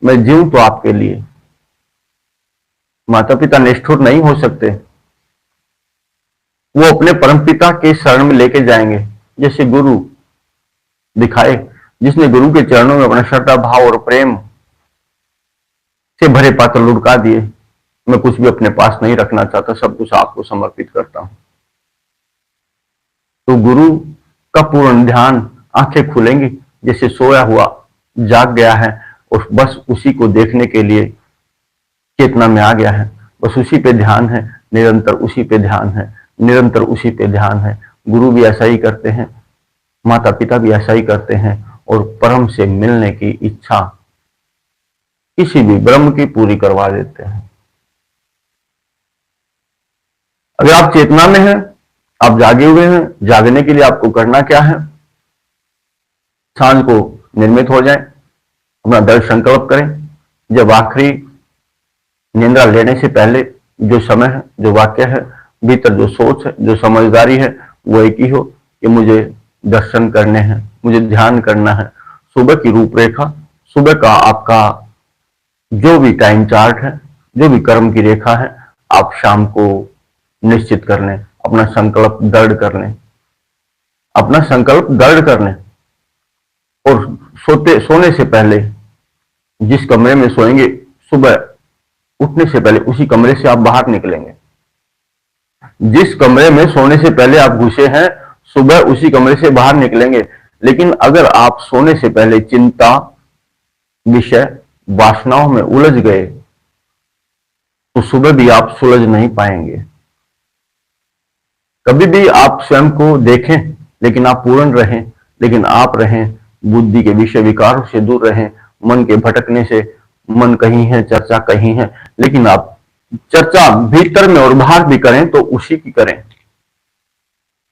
मैं जीऊं तो आपके लिए। माता पिता निष्ठुर नहीं हो सकते, वो अपने परमपिता के शरण में लेके जाएंगे, जैसे गुरु दिखाए, जिसने गुरु के चरणों में अपना श्रद्धा भाव और प्रेम से भरे पात्र लुढ़का दिए। मैं कुछ भी अपने पास नहीं रखना चाहता, सब कुछ आपको समर्पित करता हूं। तो गुरु का पूर्ण ध्यान, आंखें खुलेंगी जैसे सोया हुआ जाग गया है और बस उसी को देखने के लिए चेतना में आ गया है, बस उसी पे ध्यान है, निरंतर उसी पे ध्यान है, निरंतर उसी पे ध्यान है। गुरु भी ऐसा ही करते हैं, माता पिता भी ऐसा ही करते हैं और परम से मिलने की इच्छा किसी भी ब्रह्म की पूरी करवा देते हैं। अगर आप चेतना में हैं, आप जागे हुए हैं, जागने के लिए आपको करना क्या है? सांझ को निर्मित हो जाएं, अपना दृढ़ संकल्प करें। जब आखिरी निंद्रा लेने से पहले जो समय है, जो वाक्य है, भीतर जो सोच है, जो समझदारी है, वो एक ही हो कि मुझे दर्शन करने हैं, मुझे ध्यान करना है। सुबह की रूपरेखा, सुबह का आपका जो भी टाइम चार्ट है, जो भी कर्म की रेखा है, आप शाम को निश्चित कर लें, अपना संकल्प दृढ़ कर लें, अपना संकल्प दृढ़ कर लें। और सोने से पहले जिस कमरे में सोएंगे, सुबह उठने से पहले उसी कमरे से आप बाहर निकलेंगे। जिस कमरे में सोने से पहले आप घुसे हैं, सुबह उसी कमरे से बाहर निकलेंगे। लेकिन अगर आप सोने से पहले चिंता, विषय, वासनाओं में उलझ गए तो सुबह भी आप सुलझ नहीं पाएंगे। कभी भी आप स्वयं को देखें, लेकिन आप पूर्ण रहें, लेकिन आप रहें बुद्धि के विषय विकारों से दूर रहें, मन के भटकने से। मन कहीं है, चर्चा कहीं है, लेकिन आप चर्चा भीतर में और बाहर भी करें तो उसी की करें।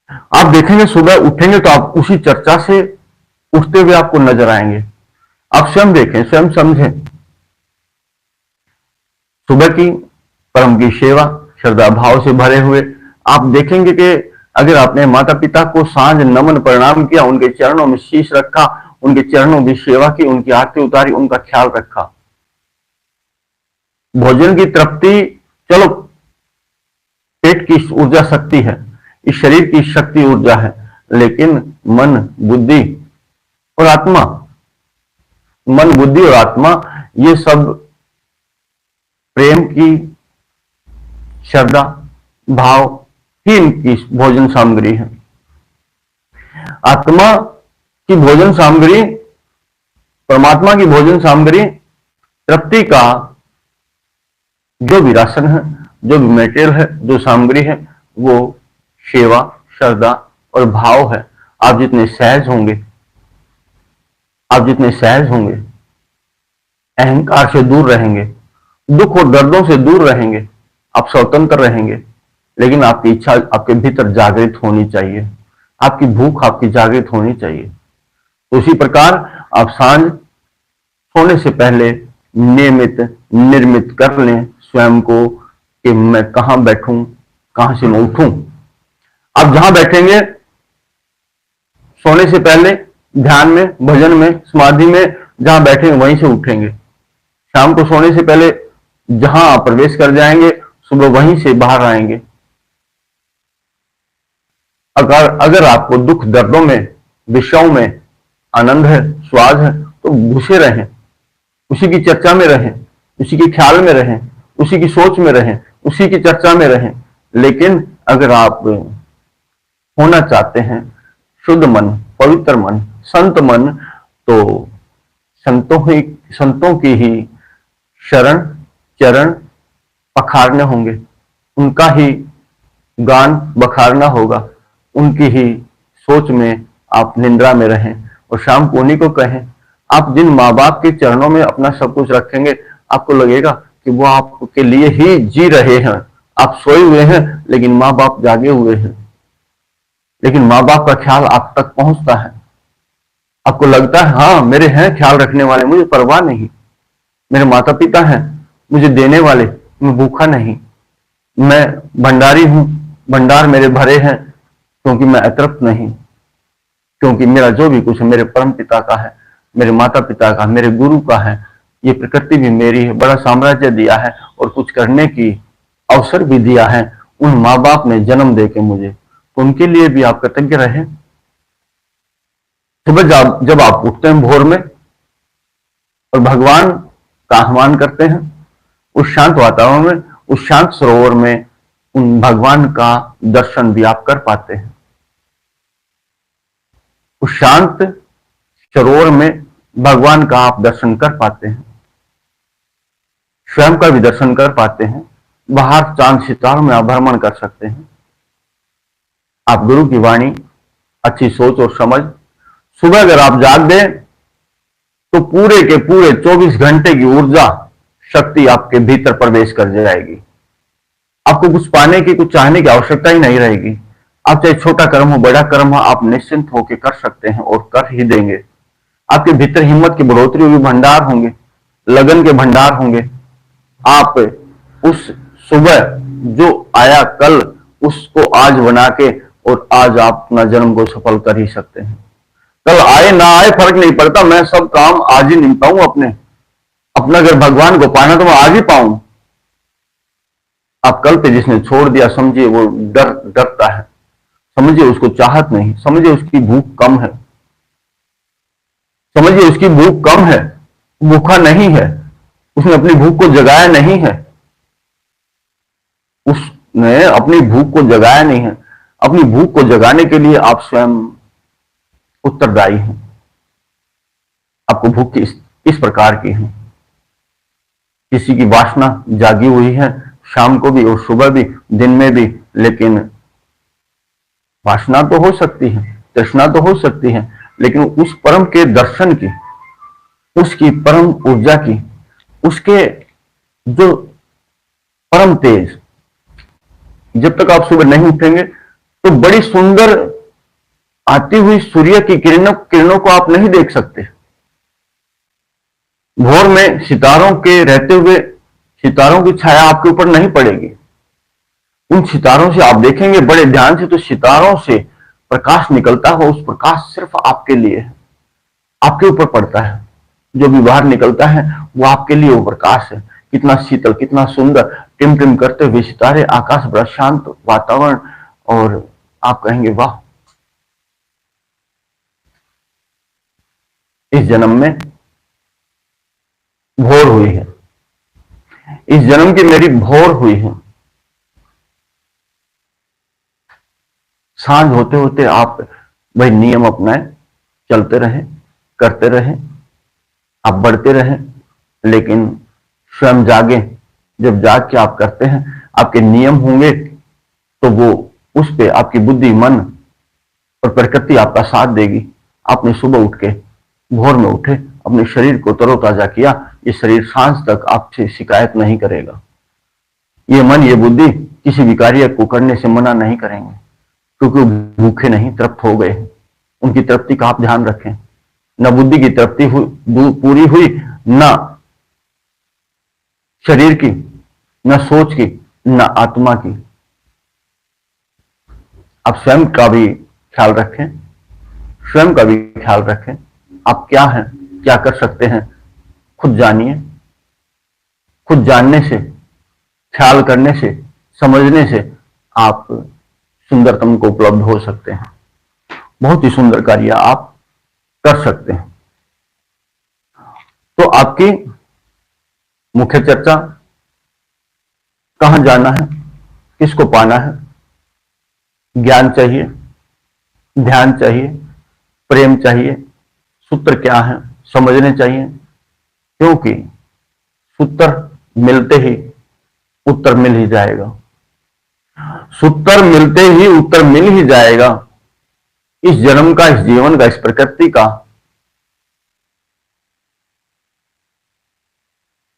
आप देखेंगे सुबह उठेंगे तो आप उसी चर्चा से उठते हुए आपको नजर आएंगे। आप स्वयं देखें, स्वयं समझें। सुबह की परम की सेवा श्रद्धा भाव से भरे हुए आप देखेंगे कि अगर आपने माता पिता को सांझ नमन प्रणाम किया, उनके चरणों में शीश रखा, उनके चरणों की सेवा की, उनकी आरती उतारी, उनका ख्याल रखा, भोजन की तृप्ति, चलो पेट की ऊर्जा शक्ति है, इस शरीर की शक्ति ऊर्जा है, लेकिन मन, बुद्धि और आत्मा, मन, बुद्धि और आत्मा, ये सब प्रेम की, श्रद्धा भाव ही इनकी भोजन सामग्री है। आत्मा की भोजन सामग्री, परमात्मा की भोजन सामग्री, तृप्ति का जो भी राशन है, जो भी मेटेरियल है, जो सामग्री है, वो सेवा, श्रद्धा और भाव है। आप जितने सहज होंगे, आप जितने सहज होंगे, अहंकार से दूर रहेंगे, दुख और दर्दों से दूर रहेंगे, आप स्वतंत्र रहेंगे। लेकिन आपकी इच्छा आपके भीतर जागृत होनी चाहिए, आपकी भूख आपकी जागृत होनी चाहिए। तो उसी प्रकार आप सांझ सोने से पहले नियमित निर्मित कर लें स्वयं को कि मैं कहां बैठूं, कहां से मैं उठूं। आप जहां बैठेंगे सोने से पहले, ध्यान में, भजन में, समाधि में, जहां बैठेंगे वहीं से उठेंगे। शाम को सोने से पहले जहां आप प्रवेश कर जाएंगे, सुबह वहीं से बाहर आएंगे। अगर आपको दुख दर्दों में, विषयों में आनंद है, स्वाद है, तो घुसे रहें, उसी की चर्चा में रहें, उसी के ख्याल में रहें, उसी की सोच में रहें, उसी की चर्चा में रहें। लेकिन अगर आप होना चाहते हैं शुद्ध मन, पवित्र मन, संत मन, तो संतों की ही शरण चरण पखारने होंगे, उनका ही गान बखारना होगा, उनकी ही सोच में आप निंद्रा में रहें और शाम को उन्हीं को कहें। आप जिन माँ बाप के चरणों में अपना सब कुछ रखेंगे, आपको लगेगा कि वो आपके लिए ही जी रहे हैं। आप सोए हुए हैं लेकिन माँ बाप जागे हुए हैं, लेकिन माँ बाप का ख्याल आप तक पहुंचता है। आपको लगता है हाँ मेरे हैं ख्याल रखने वाले, मुझे परवाह नहीं, मेरे माता पिता हैं मुझे देने वाले, मैं भूखा नहीं, मैं भंडारी हूं, भंडार मेरे भरे हैं, क्योंकि मैं अतृप्त नहीं, क्योंकि मेरा जो भी कुछ है मेरे परम पिता का है, मेरे माता पिता का, मेरे गुरु का है। ये प्रकृति भी मेरी है, बड़ा साम्राज्य दिया है और कुछ करने की अवसर भी दिया है उन माँ बाप ने जन्म दे के मुझे, तो उनके लिए भी आप कृतज्ञ रहे। सुबह जब आप उठते हैं भोर में और भगवान का आह्वान करते हैं, उस शांत वातावरण में, उस शांत सरोवर में उन भगवान का दर्शन भी आप कर पाते हैं। उस शांत सरोवर में भगवान का आप दर्शन कर पाते हैं, स्वयं का भी दर्शन कर पाते हैं, बाहर चांद सितारों में आप भ्रमण कर सकते हैं। आप गुरु की वाणी, अच्छी सोच और समझ, सुबह अगर आप जाग दें तो पूरे के पूरे 24 घंटे की ऊर्जा शक्ति आपके भीतर प्रवेश कर जाएगी। आपको कुछ पाने की, कुछ चाहने की आवश्यकता ही नहीं रहेगी। आप चाहे छोटा कर्म हो, बड़ा कर्म हो, आप निश्चिंत होकर कर सकते हैं और कर ही देंगे। आपके भीतर हिम्मत की बढ़ोतरी होगी, भंडार होंगे, लगन के भंडार होंगे। आप उस सुबह जो आया कल, उसको आज बना के और आज आप अपना जन्म को सफल कर ही सकते हैं। कल आए ना आए फर्क नहीं पड़ता, मैं सब काम आज ही निपटाऊं अपना अगर भगवान को पाना तो मैं आज ही पाऊं। आप कल पे जिसने छोड़ दिया, समझिए वो डरता है, समझिए उसको चाहत नहीं, समझिए उसकी भूख कम है, समझिए उसकी भूख कम है, भूखा नहीं है, उसने अपनी भूख को जगाया नहीं है, उसने अपनी भूख को जगाया नहीं है। अपनी भूख को जगाने के लिए आप स्वयं उत्तरदायी हैं। आपको भूख किस प्रकार की है? किसी की वासना जागी हुई है, शाम को भी और सुबह भी, दिन में भी, लेकिन वासना तो हो सकती है, तृष्णा तो हो सकती है, लेकिन उस परम के दर्शन की, उसकी परम ऊर्जा की, उसके जो परम तेज, जब तक आप सुबह नहीं उठेंगे तो बड़ी सुंदर आती हुई सूर्य की किरणों को आप नहीं देख सकते। भोर में सितारों के रहते हुए सितारों की छाया आपके ऊपर नहीं पड़ेगी। उन सितारों से आप देखेंगे बड़े ध्यान से, तो सितारों से प्रकाश निकलता हो, उस प्रकाश सिर्फ आपके लिए है, आपके ऊपर पड़ता है। जो भी बाहर निकलता है वो आपके लिए वो प्रकाश है। कितना शीतल, कितना सुंदर, टिम टिम करते हुए सितारे, आकाश, बड़ा शांत वातावरण, और आप कहेंगे वाह, इस जन्म में भोर हुई है, इस जन्म की मेरी भोर हुई है। सांझ होते होते आप वही नियम अपनाएं, चलते रहें, करते रहें, आप बढ़ते रहें, लेकिन स्वयं जागे। जब जाग के आप करते हैं, आपके नियम होंगे तो वो उस पे आपकी बुद्धि, मन और प्रकृति आपका साथ देगी। आपने सुबह उठ के भोर में उठे, अपने शरीर को तरोताजा किया, ये शरीर सांझ तक आपसे शिकायत नहीं करेगा। ये मन, ये बुद्धि किसी भी कार्य को करने से मना नहीं करेंगे, क्योंकि वो भूखे नहीं, तृप्त हो गए। उनकी तृप्ति का आप ध्यान रखें। न बुद्धि की तृप्ति पूरी हुई, न शरीर की, न सोच की, न आत्मा की। आप स्वयं का भी ख्याल रखें, स्वयं का भी ख्याल रखें। आप क्या हैं, क्या कर सकते हैं, खुद जानिए। खुद जानने से, ख्याल करने से, समझने से आप सुंदरतम को उपलब्ध हो सकते हैं। बहुत ही सुंदर कार्य आप कर सकते हैं। तो आपकी मुख्य चर्चा, कहां जाना है, किसको पाना है, ज्ञान चाहिए, ध्यान चाहिए, प्रेम चाहिए, सूत्र क्या है समझने चाहिए, क्योंकि सूत्र मिलते ही उत्तर मिल ही जाएगा। सूत्र मिलते ही उत्तर मिल ही जाएगा। इस जन्म का, इस जीवन का, इस प्रकृति का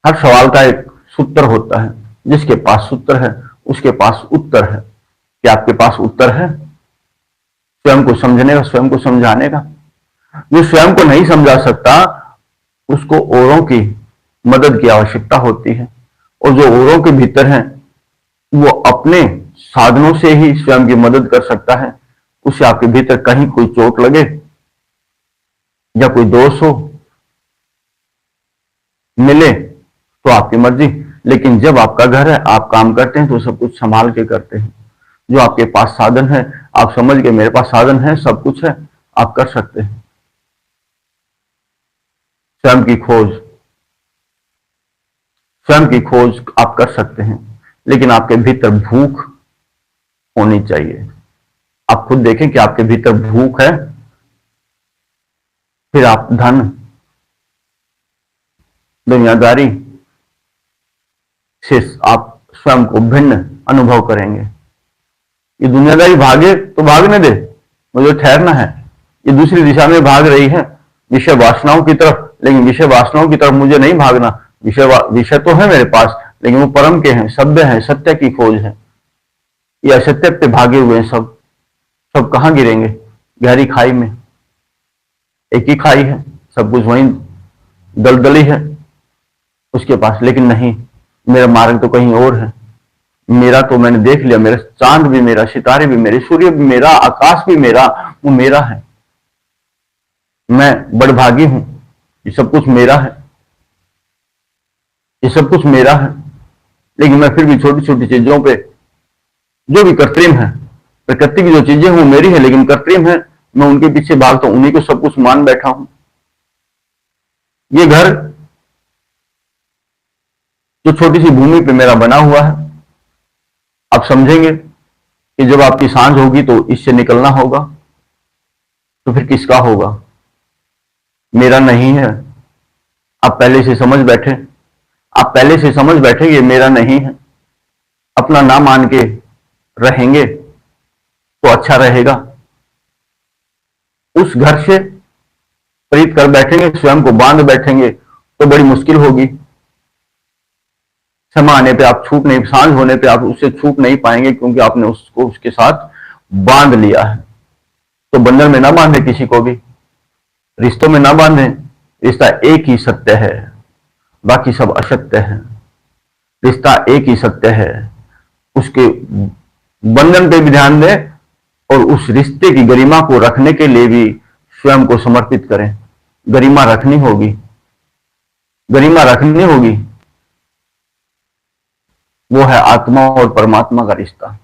हर सवाल का एक सूत्र होता है। जिसके पास सूत्र है उसके पास उत्तर है। क्या आपके पास उत्तर है स्वयं को समझने का, स्वयं को समझाने का? जो स्वयं को नहीं समझा सकता उसको औरों की मदद की आवश्यकता होती है, और जो औरों के भीतर है वो अपने साधनों से ही स्वयं की मदद कर सकता है। उसे आपके भीतर कहीं कोई चोट लगे या कोई दोष हो मिले तो आपकी मर्जी, लेकिन जब आपका घर है, आप काम करते हैं तो सब कुछ संभाल के करते हैं। जो आपके पास साधन है, आप समझ के मेरे पास साधन है, सब कुछ है, आप कर सकते हैं। स्वयं की खोज, स्वयं की खोज आप कर सकते हैं, लेकिन आपके भीतर भूख होनी चाहिए। आप खुद देखें कि आपके भीतर भूख है, फिर आप धन, दुनियादारी से आप स्वयं को भिन्न अनुभव करेंगे। ये दुनियादारी भागे तो भागने दे, मुझे ठहरना है। ये दूसरी दिशा में भाग रही है विषय वासनाओं की तरफ, लेकिन विषय वासनाओं की तरफ मुझे नहीं भागना। विषय तो है मेरे पास, लेकिन वो परम के हैं, सभ्य हैं, सत्य की खोज है। ये असत्य पे भागे हुए हैं सब। सब कहां गिरेंगे? गहरी खाई में। एक ही खाई है, सब कुछ वहीं दलदली है उसके पास, लेकिन नहीं, मेरा मार्ग तो कहीं और है। मेरा तो मैंने देख लिया, मेरा चांद भी मेरा, सितारे भी मेरे, सूर्य भी मेरा, आकाश भी मेरा, वो मेरा है। मैं बड़भागी हूं, ये सब कुछ मेरा है, ये सब कुछ मेरा है। लेकिन मैं फिर भी छोटी छोटी चीजों पे, जो भी कृत्रिम है, प्रकृति की जो चीजें वो मेरी है लेकिन कृत्रिम है, मैं उनके पीछे भागता हूं, उन्हीं को सब कुछ मान बैठा हूं। ये घर जो छोटी सी भूमि पे मेरा बना हुआ है, आप समझेंगे कि जब आपकी सांझ होगी तो इससे निकलना होगा, तो फिर किसका होगा? मेरा नहीं है। आप पहले से समझ बैठे, आप पहले से समझ बैठे ये मेरा नहीं है। अपना ना मान के रहेंगे तो अच्छा रहेगा। उस घर से प्रीत कर बैठेंगे, स्वयं को बांध बैठेंगे तो बड़ी मुश्किल होगी। समय आने पे आप छूट नहीं, सांझ होने पे आप उससे छूट नहीं पाएंगे, क्योंकि आपने उसको उसके साथ बांध लिया है। तो बंधन में ना बांधे किसी को भी, रिश्तों में ना बांधे। रिश्ता एक ही सत्य है, बाकी सब असत्य है। रिश्ता एक ही सत्य है, उसके बंधन पे भी ध्यान दें और उस रिश्ते की गरिमा को रखने के लिए भी स्वयं को समर्पित करें। गरिमा रखनी होगी, गरिमा रखनी होगी। वो है आत्मा और परमात्मा का रिश्ता।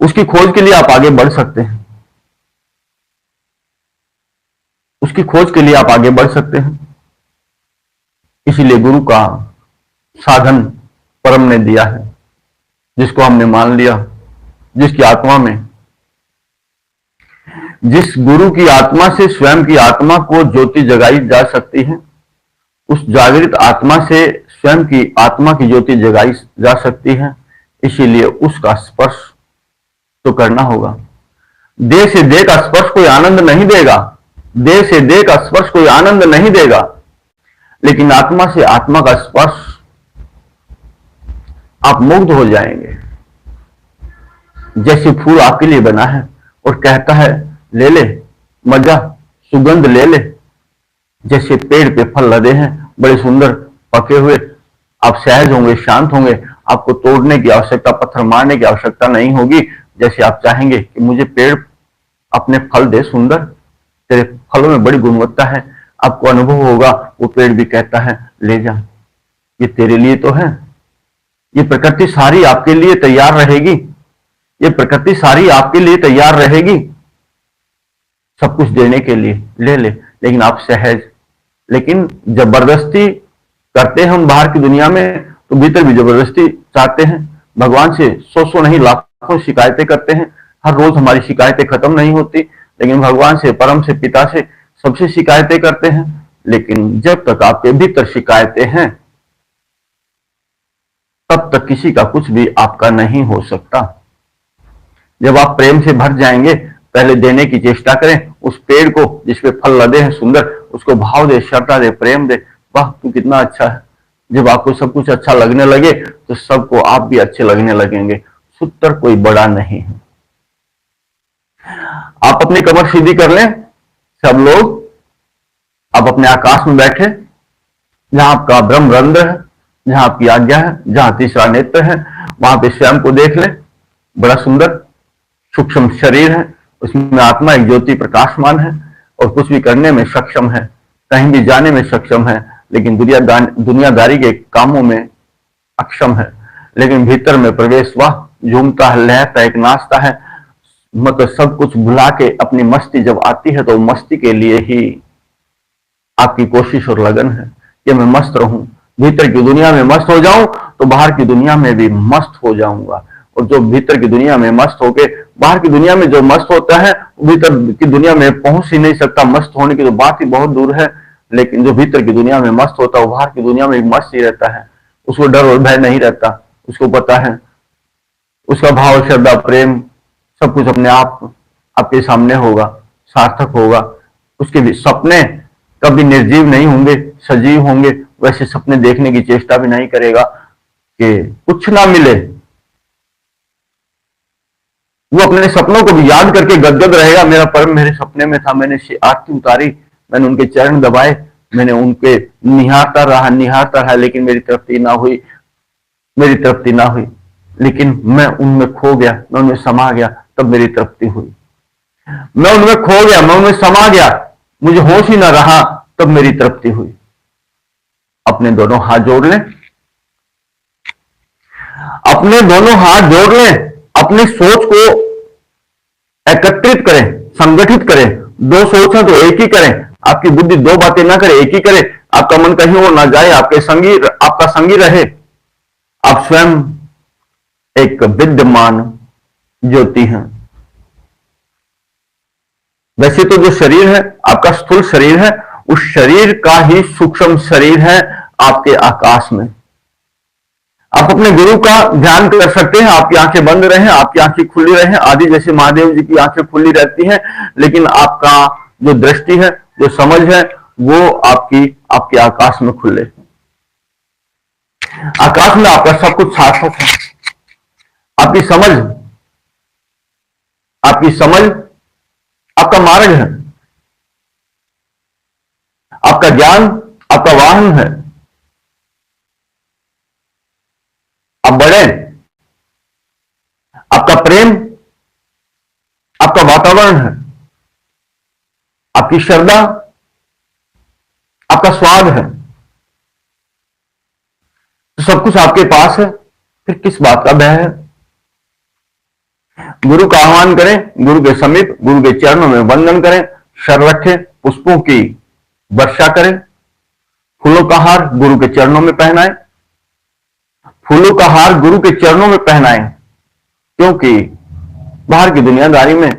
उसकी खोज के लिए आप आगे बढ़ सकते हैं, उसकी खोज के लिए आप आगे बढ़ सकते हैं। इसीलिए गुरु का साधन परम ने दिया है, जिसको हमने मान लिया, जिसकी आत्मा में, जिस गुरु की आत्मा से स्वयं की आत्मा को ज्योति जगाई जा सकती है, उस जागृत आत्मा से स्वयं की आत्मा की ज्योति जगाई जा सकती है। इसीलिए उसका स्पर्श तो करना होगा। देह से देह का स्पर्श कोई आनंद नहीं देगा, देह से देह का स्पर्श कोई आनंद नहीं देगा, लेकिन आत्मा से आत्मा का स्पर्श आप मुग्ध हो जाएंगे। जैसे फूल आपके लिए बना है और कहता है ले ले मजा, सुगंध ले ले। जैसे पेड़ पे फल लदे हैं बड़े सुंदर पके हुए, आप सहज होंगे, शांत होंगे, आपको तोड़ने की आवश्यकता, पत्थर मारने की आवश्यकता नहीं होगी। जैसे आप चाहेंगे कि मुझे पेड़ अपने फल दे सुंदर, तेरे फलों में बड़ी गुणवत्ता है, आपको अनुभव होगा। वो पेड़ भी कहता है ले जा, ये तेरे लिए तो है। ये प्रकृति सारी आपके लिए तैयार रहेगी, ये प्रकृति सारी आपके लिए तैयार रहेगी सब कुछ देने के लिए। ले ले, लेकिन आप सहज। लेकिन जबरदस्ती करते हैं हम बाहर की दुनिया में, तो भीतर भी जबरदस्ती चाहते हैं। भगवान से सौ नहीं लाखों शिकायतें करते हैं, हर रोज हमारी शिकायतें खत्म नहीं होती, लेकिन भगवान से, परम से, पिता से, सबसे शिकायतें करते हैं। लेकिन जब तक आपके भीतर शिकायतें हैं, तब तक किसी का कुछ भी आपका नहीं हो सकता। जब आप प्रेम से भर जाएंगे, पहले देने की चेष्टा करें। उस पेड़ को जिसपे फल लदे हैं सुंदर, उसको भाव दे, श्रद्धा दे, प्रेम दे, वाह तू कितना अच्छा है। जब आपको सब कुछ अच्छा लगने लगे, तो सबको आप भी अच्छे लगने लगेंगे। सूत्र कोई बड़ा नहीं है। आप अपनी कमर सीधी कर लें, सब लोग। आप अपने आकाश में बैठे, जहां आपका ब्रह्म रंध्र है, जहां आपकी आज्ञा है, जहां तीसरा नेत्र है, वहां पे स्वयं को देख लें। बड़ा सुंदर सूक्ष्म शरीर है, उसमें आत्मा एक ज्योति प्रकाशमान है और कुछ भी करने में सक्षम है, कहीं भी जाने में सक्षम है, लेकिन दुनियादारी के कामों में अक्षम है। लेकिन भीतर में प्रवेश वह झूमता है, लहरता है, नाचता है, मतलब सब कुछ भुला के अपनी मस्ती जब आती है, तो मस्ती के लिए ही आपकी कोशिश और लगन है कि मैं मस्त रहूं, भीतर की दुनिया में मस्त हो जाऊं, तो बाहर की दुनिया में भी मस्त हो जाऊंगा। और जो भीतर की दुनिया में मस्त होके बाहर की दुनिया में जो मस्त होता है, भीतर की दुनिया में पहुंच ही नहीं सकता। मस्त होने की तो बात ही बहुत दूर है। लेकिन जो भीतर की दुनिया में मस्त होता है, वो बाहर की दुनिया में भी मस्त ही रहता है। उसको डर और भय नहीं रहता। उसको पता है उसका भाव, श्रद्धा, प्रेम सब कुछ अपने आप आपके सामने होगा, सार्थक होगा। उसके भी सपने कभी निर्जीव नहीं होंगे, सजीव होंगे। वैसे सपने देखने की चेष्टा भी नहीं करेगा कि कुछ ना मिले। वो अपने सपनों को भी याद करके गदगद रहेगा, मेरा परम मेरे सपने में था, मैंने आरती उतारी, मैंने उनके चरण दबाए, मैंने उनके निहारता रहा, लेकिन मेरी तृप्ति ना हुई, मेरी तृप्ति ना हुई। लेकिन मैं उनमें खो गया, मैं उनमें समा गया, तब मेरी तृप्ति हुई। मैं उनमें खो गया, मैं उनमें समा गया, मुझे होश ही ना रहा, तब मेरी तृप्ति हुई। अपने दोनों हाथ जोड़ लें, अपने दोनों हाथ जोड़ लें, अपनी सोच को एकत्रित करें, संगठित करें। दो सोच है तो एक ही करें। आपकी बुद्धि दो बातें ना करे, एक ही करे। आपका मन कहीं और ना जाए, आपका संगी रहे। आप स्वयं एक विद्यमान ज्योति हैं। वैसे तो जो शरीर है आपका स्थूल शरीर है, उस शरीर का ही सूक्ष्म शरीर है आपके आकाश में। आप अपने गुरु का ध्यान कर सकते हैं। आपकी आंखें बंद रहें, आपकी आंखें खुली रहें, आदि जैसे महादेव जी की आंखें खुली रहती हैं, लेकिन आपका जो दृष्टि है, जो समझ है, वो आपके आकाश में खुले। आकाश में आपका सब कुछ सार्थक है। आपकी समझ आपका मार्ग है, आपका ज्ञान आपका वाहन है। आप बढ़े, आपका प्रेम आपका वातावरण है, आपकी श्रद्धा आपका स्वाद है। तो सब कुछ आपके पास है, फिर किस बात का भय है। गुरु का आह्वान करें, गुरु के समीप, गुरु के चरणों में वंदन करें, सर रखें, पुष्पों की वर्षा करें, फूलों का हार गुरु के चरणों में पहनाएं, फूलों का हार गुरु के चरणों में पहनाएं। क्योंकि बाहर की दुनियादारी में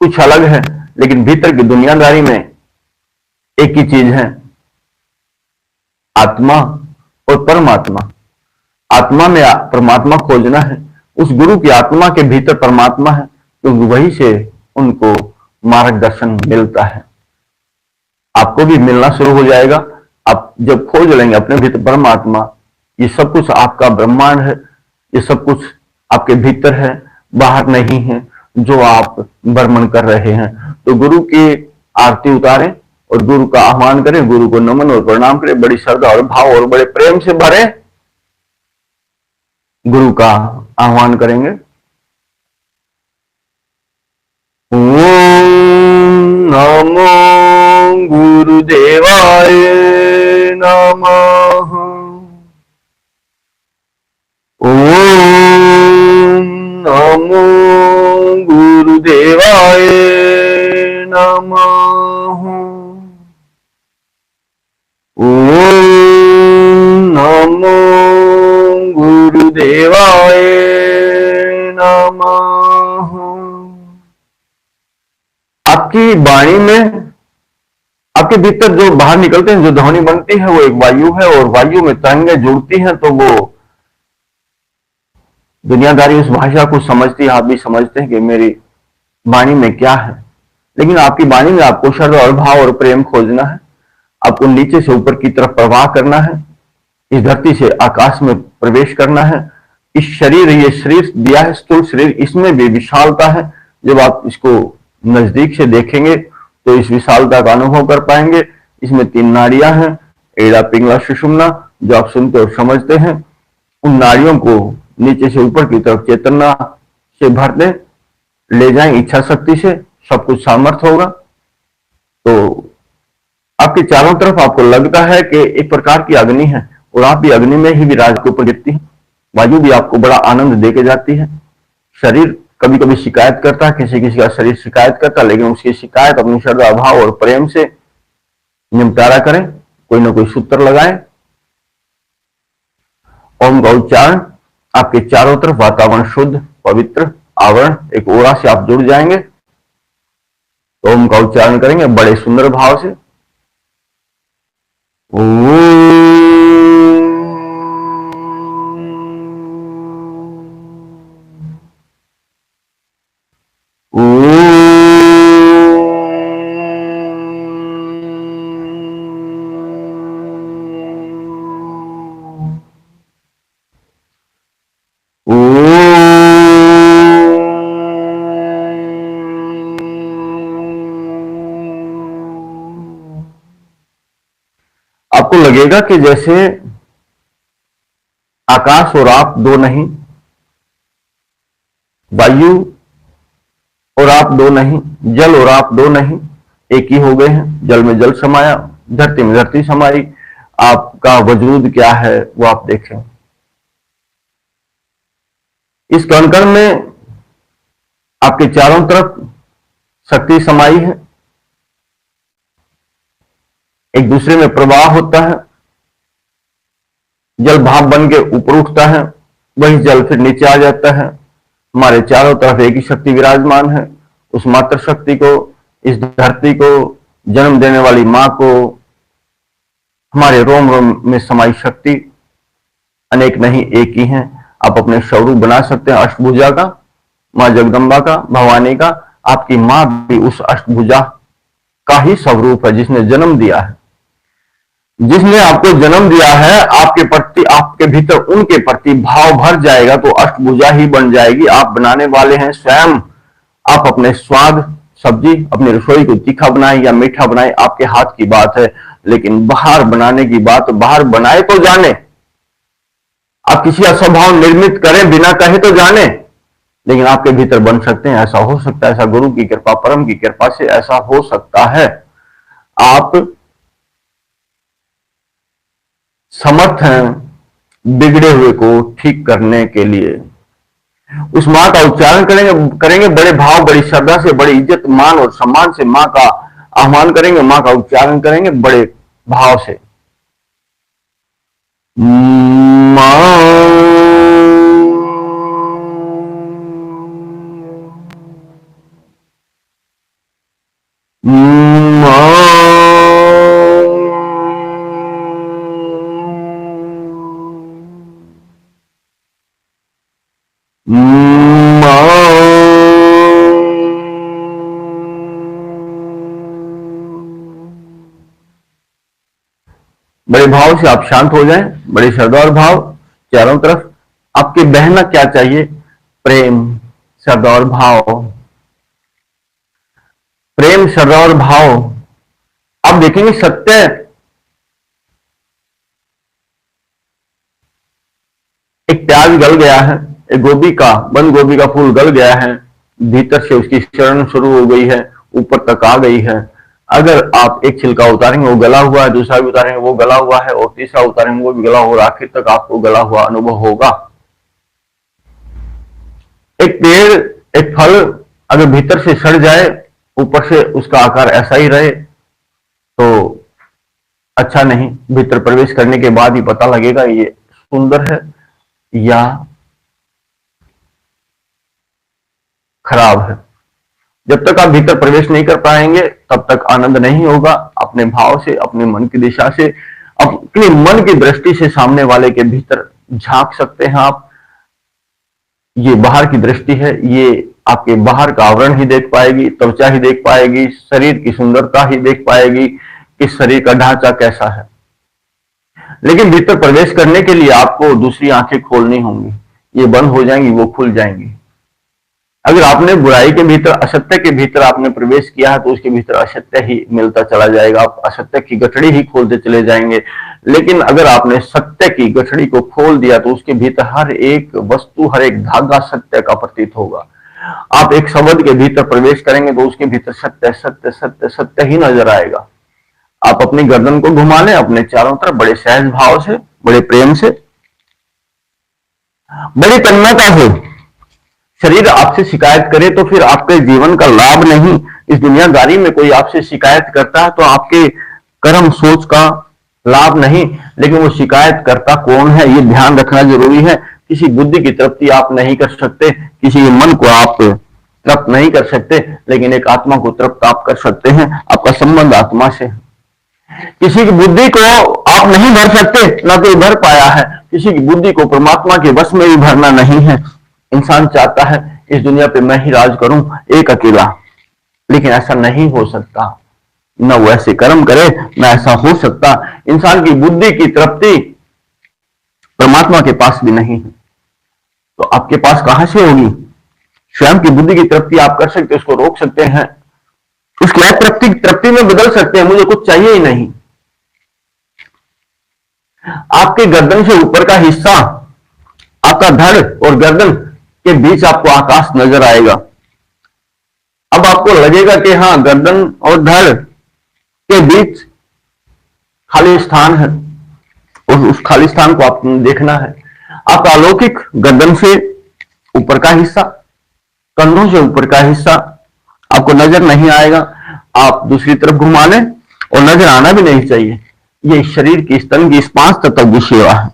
कुछ अलग है, लेकिन भीतर की दुनियादारी में एक ही चीज है, आत्मा और परमात्मा। आत्मा में परमात्मा खोजना है। उस गुरु की आत्मा के भीतर परमात्मा है, क्योंकि वही से उनको मार्गदर्शन मिलता है। आपको भी मिलना शुरू हो जाएगा। आप जब खोज लेंगे अपने भीतर परमात्मा, ये सब कुछ आपका ब्रह्मांड है, ये सब कुछ आपके भीतर है, बाहर नहीं है, जो आप भ्रमण कर रहे हैं। तो गुरु की आरती उतारें और गुरु का आह्वान करें, गुरु को नमन और प्रणाम करें, बड़ी श्रद्धा और भाव और बड़े प्रेम से भरे गुरु का आह्वान करेंगे। ओम नमो गुरुदेवाय नमः। ओम नमो गुरुदेवाय नमः। ओम नमो गुरुदेवाय नमः। आपकी वाणी में, आपके भीतर जो बाहर निकलते हैं, जो ध्वनि बनती है, वो एक वायु है, और वायु में तरंगें जुड़ती हैं, तो वो दुनियादारी उस भाषा को समझती है। आप भी समझते हैं कि मेरी वाणी में क्या है, लेकिन आपकी वाणी में आपको श्रद्धा और भाव और प्रेम खोजना है। आपको नीचे से ऊपर की तरफ प्रवाह करना है, इस धरती से आकाश में प्रवेश करना है। इस शरीर, ये शरीर दिया है स्थूल शरीर, इसमें भी विशालता है। जब आप इसको नजदीक से देखेंगे तो इस विशालता का अनुभव कर पाएंगे। इसमें 3 नाड़ियां हैं, एड़ा, पिंगला, सुषुम्ना, जो आप सुनते और समझते हैं। उन नाड़ियों को नीचे से ऊपर की तरफ चेतना से भर दें, ले जाएं इच्छा शक्ति से, सब कुछ सामर्थ्य होगा। तो आपके चारों तरफ आपको लगता है कि एक प्रकार की अग्नि है, और आप भी अग्नि में ही विराज के ऊपर गिरती है। वायु भी आपको बड़ा आनंद देके जाती है। शरीर कभी कभी शिकायत करता है, किसी किसी का शरीर शिकायत करता है, लेकिन उसकी शिकायत अपनी श्रद्धा, भाव और प्रेम से निपटारा करें। कोई ना कोई सूत्र लगाएं। ओम का उच्चारण, आपके चारों तरफ वातावरण शुद्ध, पवित्र, आवरण, एक ओरा से आप जुड़ जाएंगे। तो ओम का उच्चारण करेंगे बड़े सुंदर भाव से। आपको लगेगा कि जैसे आकाश और आप दो नहीं, वायु और आप दो नहीं, जल और आप दो नहीं, एक ही हो गए हैं। जल में जल समाया, धरती में धरती समाई। आपका वजूद क्या है वो आप देखें। इस कण कण में आपके चारों तरफ शक्ति समाई है, एक दूसरे में प्रवाह होता है। जल भाप बन के ऊपर उठता है, वही जल फिर नीचे आ जाता है। हमारे चारों तरफ एक ही शक्ति विराजमान है। उस मातृ शक्ति को, इस धरती को जन्म देने वाली मां को, हमारे रोम रोम में समाई शक्ति अनेक नहीं, एक ही है। आप अपने स्वरूप बना सकते हैं अष्टभुजा का, मां जगदम्बा का, भवानी का। आपकी मां भी उस अष्टभुजा का ही स्वरूप है, जिसने जन्म दिया है। जिसने आपको जन्म दिया है, आपके प्रति, आपके भीतर उनके प्रति भाव भर जाएगा तो अष्टभुजा ही बन जाएगी। आप बनाने वाले हैं स्वयं। आप अपने स्वाद, सब्जी, अपनी रसोई को तीखा बनाए या मीठा बनाए, आपके हाथ की बात है। लेकिन बाहर बनाने की बात, बाहर बनाए तो जाने। आप किसी का स्वभाव निर्मित करें बिना कहे तो जाने, लेकिन आपके भीतर बन सकते हैं। ऐसा हो सकता है, ऐसा गुरु की कृपा, परम की कृपा से ऐसा हो सकता है। आप समर्थ हैं बिगड़े हुए को ठीक करने के लिए। उस मां का उच्चारण करेंगे बड़े भाव, बड़ी श्रद्धा से, बड़ी इज्जत, मान और सम्मान से मां का आह्वान करेंगे, मां का उच्चारण करेंगे बड़े भाव से। मां बड़े भाव से आप शांत हो जाएं, बड़े श्रद्धा और भाव चारों तरफ। आपके बहना क्या चाहिए? प्रेम, श्रद्धा और भाव। प्रेम, श्रद्धा और भाव। आप देखेंगे सत्य, एक प्याज गल गया है, एक गोभी का, बंद गोभी का फूल गल गया है, भीतर से उसकी शरण शुरू हो गई है, ऊपर तक आ गई है। अगर आप एक छिलका उतारेंगे वो गला हुआ है, दूसरा भी उतारेंगे वो गला हुआ है, और तीसरा उतारेंगे वो भी गला हुआ, और आखिर तक आपको गला हुआ अनुभव होगा। एक पेड़, एक फल अगर भीतर से सड़ जाए, ऊपर से उसका आकार ऐसा ही रहे, तो अच्छा नहीं, भीतर प्रवेश करने के बाद ही पता लगेगा ये सुंदर है या खराब है। जब तक आप भीतर प्रवेश नहीं कर पाएंगे तब तक आनंद नहीं होगा। अपने भाव से, अपने मन की दिशा से, अपने मन की दृष्टि से सामने वाले के भीतर झांक सकते हैं आप। ये बाहर की दृष्टि है, ये आपके बाहर का आवरण ही देख पाएगी, त्वचा ही देख पाएगी, शरीर की सुंदरता ही देख पाएगी कि शरीर का ढांचा कैसा है। लेकिन भीतर प्रवेश करने के लिए आपको दूसरी आंखें खोलनी होंगी, ये बंद हो जाएंगी, वो खुल जाएंगी। अगर आपने बुराई के भीतर, असत्य के भीतर आपने प्रवेश किया है तो उसके भीतर असत्य ही मिलता चला जाएगा, आप असत्य की गठड़ी ही खोलते चले जाएंगे। लेकिन अगर आपने सत्य की गठड़ी को खोल दिया तो उसके भीतर हर एक वस्तु, हर एक धागा सत्य का प्रतीत होगा। आप एक शब्द के भीतर प्रवेश करेंगे तो उसके भीतर सत्य सत्य सत्य सत्य ही नजर आएगा। आप अपनी गर्दन को घुमा लें अपने चारों तरफ, बड़े सहज भाव से, बड़े प्रेम से, बड़ी तन्मयता से। शरीर आपसे शिकायत करे तो फिर आपके जीवन का लाभ नहीं। इस दुनियादारी में कोई आपसे शिकायत करता है तो आपके कर्म सोच का लाभ नहीं, लेकिन वो शिकायत करता कौन है ये ध्यान रखना जरूरी है। किसी बुद्धि की तृप्ति आप नहीं कर सकते, किसी मन को आप तृप्त नहीं कर सकते, लेकिन एक आत्मा को तृप्त आप कर सकते हैं। आपका संबंध आत्मा से है। किसी की बुद्धि को आप नहीं भर सकते, ना कोई भर पाया है। किसी की बुद्धि को परमात्मा के वश में भी भरना नहीं है। इंसान चाहता है इस दुनिया पे मैं ही राज करूं, एक अकेला, लेकिन ऐसा नहीं हो सकता। न वो ऐसे कर्म करे, न ऐसा हो सकता। इंसान की बुद्धि की तृप्ति परमात्मा के पास भी नहीं है, तो आपके पास कहां से होगी? स्वयं की बुद्धि की तृप्ति आप कर सकते, उसको रोक सकते हैं, उसकी अतृप्ति तृप्ति में बदल सकते हैं। मुझे कुछ चाहिए ही नहीं। आपके गर्दन से ऊपर का हिस्सा, आपका धड़ और गर्दन के बीच आपको आकाश नजर आएगा। अब आपको लगेगा कि हाँ, गर्दन और धड़ के बीच खाली स्थान है, और उस खाली स्थान को आपको देखना है। आपका अलौकिक गर्दन से ऊपर का हिस्सा, कंधों से ऊपर का हिस्सा आपको नजर नहीं आएगा। आप दूसरी तरफ घुमा लें, और नजर आना भी नहीं चाहिए। ये शरीर की, स्तन की, इस 5 तत्व की सेवा है।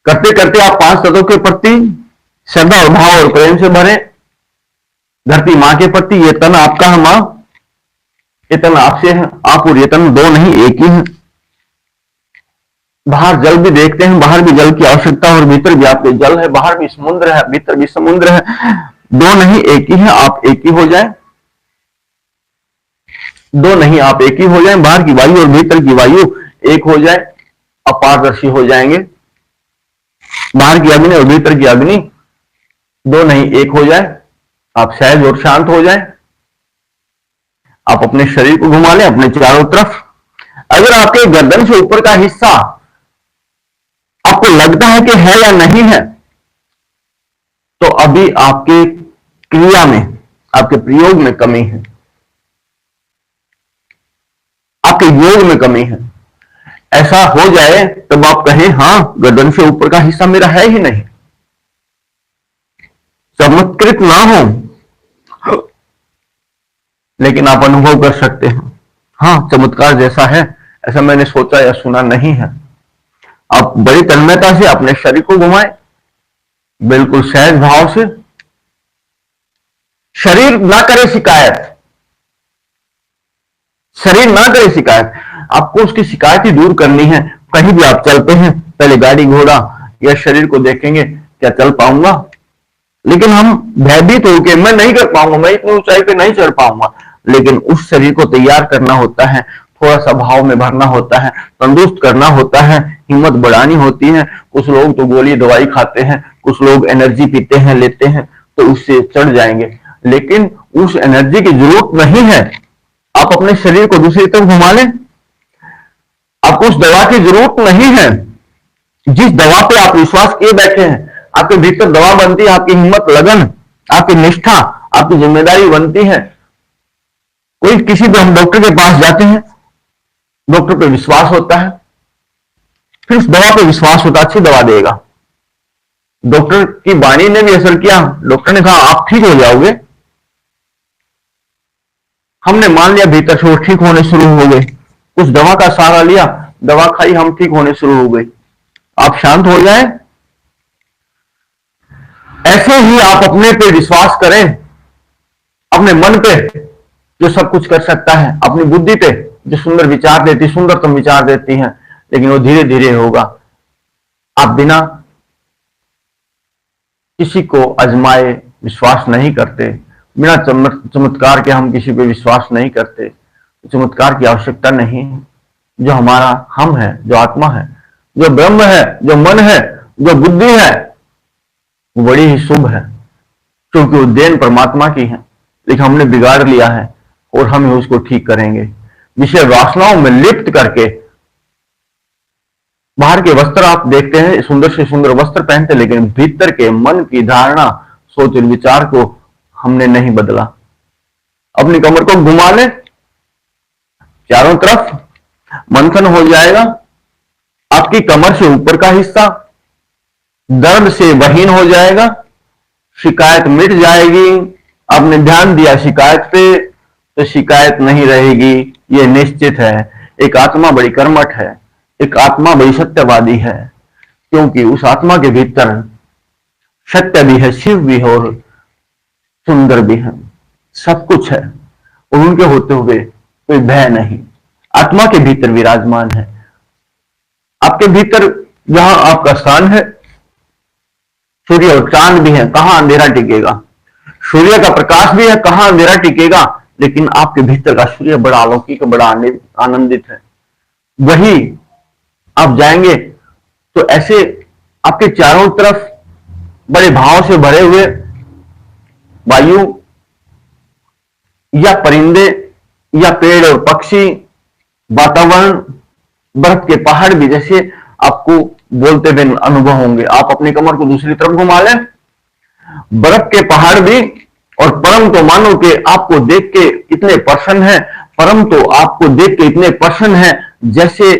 करते करते आप 5 तत्वों के प्रति श्रद्धा और भाव और प्रेम से भरे। धरती मां के प्रति, ये तन आपका है मां, ये तन आपसे है। आप और ये तन दो नहीं, एक ही है। बाहर जल भी देखते हैं, बाहर भी जल की आवश्यकता, और भीतर भी आपके जल है, बाहर भी समुद्र है, भीतर भी समुद्र है। दो नहीं, एक ही है। आप एक ही हो जाए। दो नहीं, आप एक ही हो जाए। बाहर की वायु और भीतर की वायु एक हो जाए, आप पारदर्शी हो जाएंगे। बाहर की अग्नि और भीतर की अग्नि दो नहीं, एक हो जाए, आप सहज और शांत हो जाए। आप अपने शरीर को घुमा लें अपने चारों तरफ। अगर आपके गर्दन से ऊपर का हिस्सा आपको लगता है कि है या नहीं है, तो अभी आपके क्रिया में, आपके प्रयोग में कमी है, आपके योग में कमी है। ऐसा हो जाए तब आप कहें हां, गर्दन से ऊपर का हिस्सा मेरा है ही नहीं। चमत्कृत ना हो, लेकिन आप अनुभव कर सकते हैं, हाँ, चमत्कार जैसा है ऐसा मैंने सोचा या सुना नहीं है। आप बड़ी तन्मयता से अपने शरीर को घुमाएं, बिल्कुल सहज भाव से। शरीर ना करे शिकायत, शरीर ना करे शिकायत। आपको उसकी शिकायत ही दूर करनी है। कहीं भी आप चलते हैं, पहले गाड़ी घोड़ा या शरीर को देखेंगे, क्या चल पाऊंगा? लेकिन हम भयभीत होकर मैं नहीं कर पाऊंगा, मैं इतनी ऊंचाई पे नहीं चढ़ पाऊंगा। लेकिन उस शरीर को तैयार करना होता है, थोड़ा सा भाव में भरना होता है, तंदुरुस्त करना होता है, हिम्मत बढ़ानी होती है। कुछ लोग तो गोली दवाई खाते हैं, कुछ लोग एनर्जी पीते हैं, लेते हैं, तो उससे चढ़ जाएंगे। लेकिन उस एनर्जी की जरूरत नहीं है। आप अपने शरीर को दूसरी तरफ घुमा लें, आपको उस दवा की जरूरत नहीं है। जिस दवा पे आप विश्वास किए बैठे हैं, आपके भीतर दवा बनती है, आपकी हिम्मत, लगन, आपकी निष्ठा, आपकी जिम्मेदारी बनती है। कोई किसी भी, हम डॉक्टर के पास जाते हैं, डॉक्टर पे विश्वास होता है, फिर उस दवा पे विश्वास होता, अच्छी दवा देगा। डॉक्टर की वाणी ने भी असर किया, डॉक्टर ने कहा आप ठीक हो जाओगे। हमने मान लिया, भीतर से वो ठीक होने शुरू हो गए। उस दवा का सहारा लिया, दवा खाई, हम ठीक होने शुरू हो गई। आप शांत हो जाएं। ऐसे ही आप अपने पे विश्वास करें, अपने मन पे जो सब कुछ कर सकता है, अपनी बुद्धि पे जो सुंदर विचार देती, सुंदरतम विचार देती हैं, लेकिन वो धीरे धीरे होगा। आप बिना किसी को आजमाए विश्वास नहीं करते, बिना चमत्कार के हम किसी पे विश्वास नहीं करते। चमत्कार की आवश्यकता नहीं। जो हमारा हम है, जो आत्मा है, जो ब्रह्म है, जो मन है, जो बुद्धि है, वो बड़ी ही शुभ है, क्योंकि वो देन परमात्मा की है, लेकिन हमने बिगाड़ लिया है और हम ही उसको ठीक करेंगे। विषय वासनाओं में लिप्त करके बाहर के वस्त्र आप देखते हैं, सुंदर से सुंदर वस्त्र पहनते, लेकिन भीतर के मन की धारणा, सोच और विचार को हमने नहीं बदला। अपनी कमर को घुमा ले, चारों तरफ मंथन हो जाएगा। आपकी कमर से ऊपर का हिस्सा दर्द से बहीन हो जाएगा, शिकायत मिट जाएगी। आपने ध्यान दिया शिकायत पे, तो शिकायत नहीं रहेगी, ये निश्चित है। एक आत्मा बड़ी कर्मठ है, एक आत्मा बड़ी सत्यवादी है, क्योंकि उस आत्मा के भीतर सत्य भी है, शिव भी है और सुंदर भी है, सब कुछ है। और उनके होते हुए कोई भय नहीं, आत्मा के भीतर विराजमान है। आपके भीतर जहां आपका स्थान है, सूर्य और चांद भी है, कहां अंधेरा टिकेगा। सूर्य का प्रकाश भी है, कहां अंधेरा टिकेगा। लेकिन आपके भीतर का सूर्य बड़ा अलौकिक, बड़ा आनंदित है। वही आप जाएंगे तो ऐसे आपके चारों तरफ बड़े भाव से भरे हुए वायु या परिंदे या पेड़ और पक्षी, वातावरण, बर्फ के पहाड़ भी जैसे आपको बोलते हुए अनुभव होंगे। आप अपनी कमर को दूसरी तरफ घुमा लें, बर्फ के पहाड़ भी, और परम तो मानो कि आपको देख के इतने प्रसन्न है, परम तो आपको देख के इतने प्रसन्न है जैसे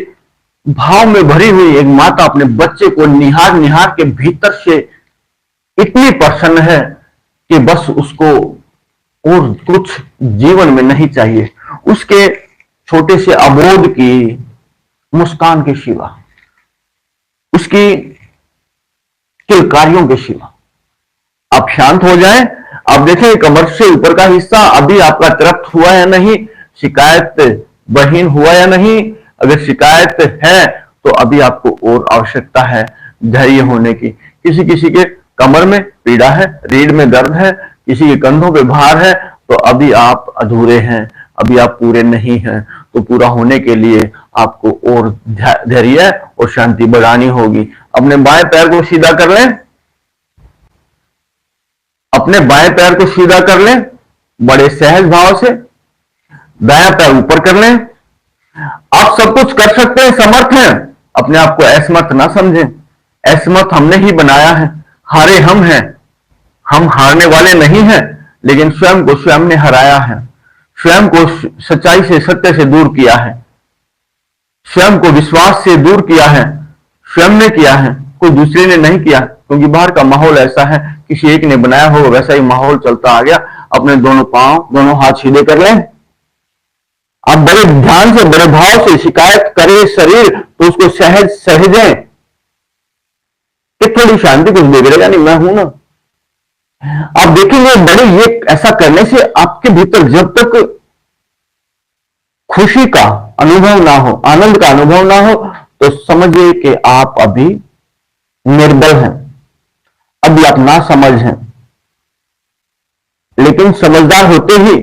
भाव में भरी हुई एक माता अपने बच्चे को निहार निहार के भीतर से इतनी प्रसन्न है कि बस उसको और कुछ जीवन में नहीं चाहिए, उसके छोटे से अबोध की मुस्कान के सिवा, उसकी किलकारियों के सिवा। आप शांत हो जाएं। आप देखें कमर से ऊपर का हिस्सा अभी आपका तृप्त हुआ या नहीं, शिकायत बहीन हुआ या नहीं। अगर शिकायत है तो अभी आपको और आवश्यकता है धैर्य होने की। किसी किसी के कमर में पीड़ा है, रीढ़ में दर्द है, किसी के कंधों पे भार है, तो अभी आप अधूरे हैं, अभी आप पूरे नहीं हैं। तो पूरा होने के लिए आपको और धैर्य और शांति बढ़ानी होगी। अपने बाएं पैर को सीधा कर लें, अपने बाएं पैर को सीधा कर लें बड़े सहज भाव से। दायां पैर ऊपर कर लें। आप सब कुछ कर सकते हैं, समर्थ हैं। अपने आप को असमर्थ ना समझें, असमर्थ हमने ही बनाया है, हारे हम हैं। हम हारने वाले नहीं हैं, लेकिन स्वयं को स्वयं ने हराया है, स्वयं को सच्चाई से, सत्य से दूर किया है, स्वयं को विश्वास से दूर किया है। स्वयं ने किया है, कोई दूसरे ने नहीं किया, क्योंकि बाहर का माहौल ऐसा है, किसी एक ने बनाया हो वैसा ही माहौल चलता आ गया। अपने दोनों पांव, दोनों हाथ सीधे कर लें। आप बड़े ध्यान से, बड़े भाव से शिकायत करे शरीर तो उसको सहज सहजें कि थोड़ी शांति, कुछ बिगड़ेगा नहीं, मैं हूं ना। आप देखेंगे बड़े ये ऐसा करने से आपके भीतर जब तक खुशी का अनुभव ना हो, आनंद का अनुभव ना हो, तो समझिए कि आप अभी निर्बल हैं, अभी आप ना समझ हैं। लेकिन समझदार होते ही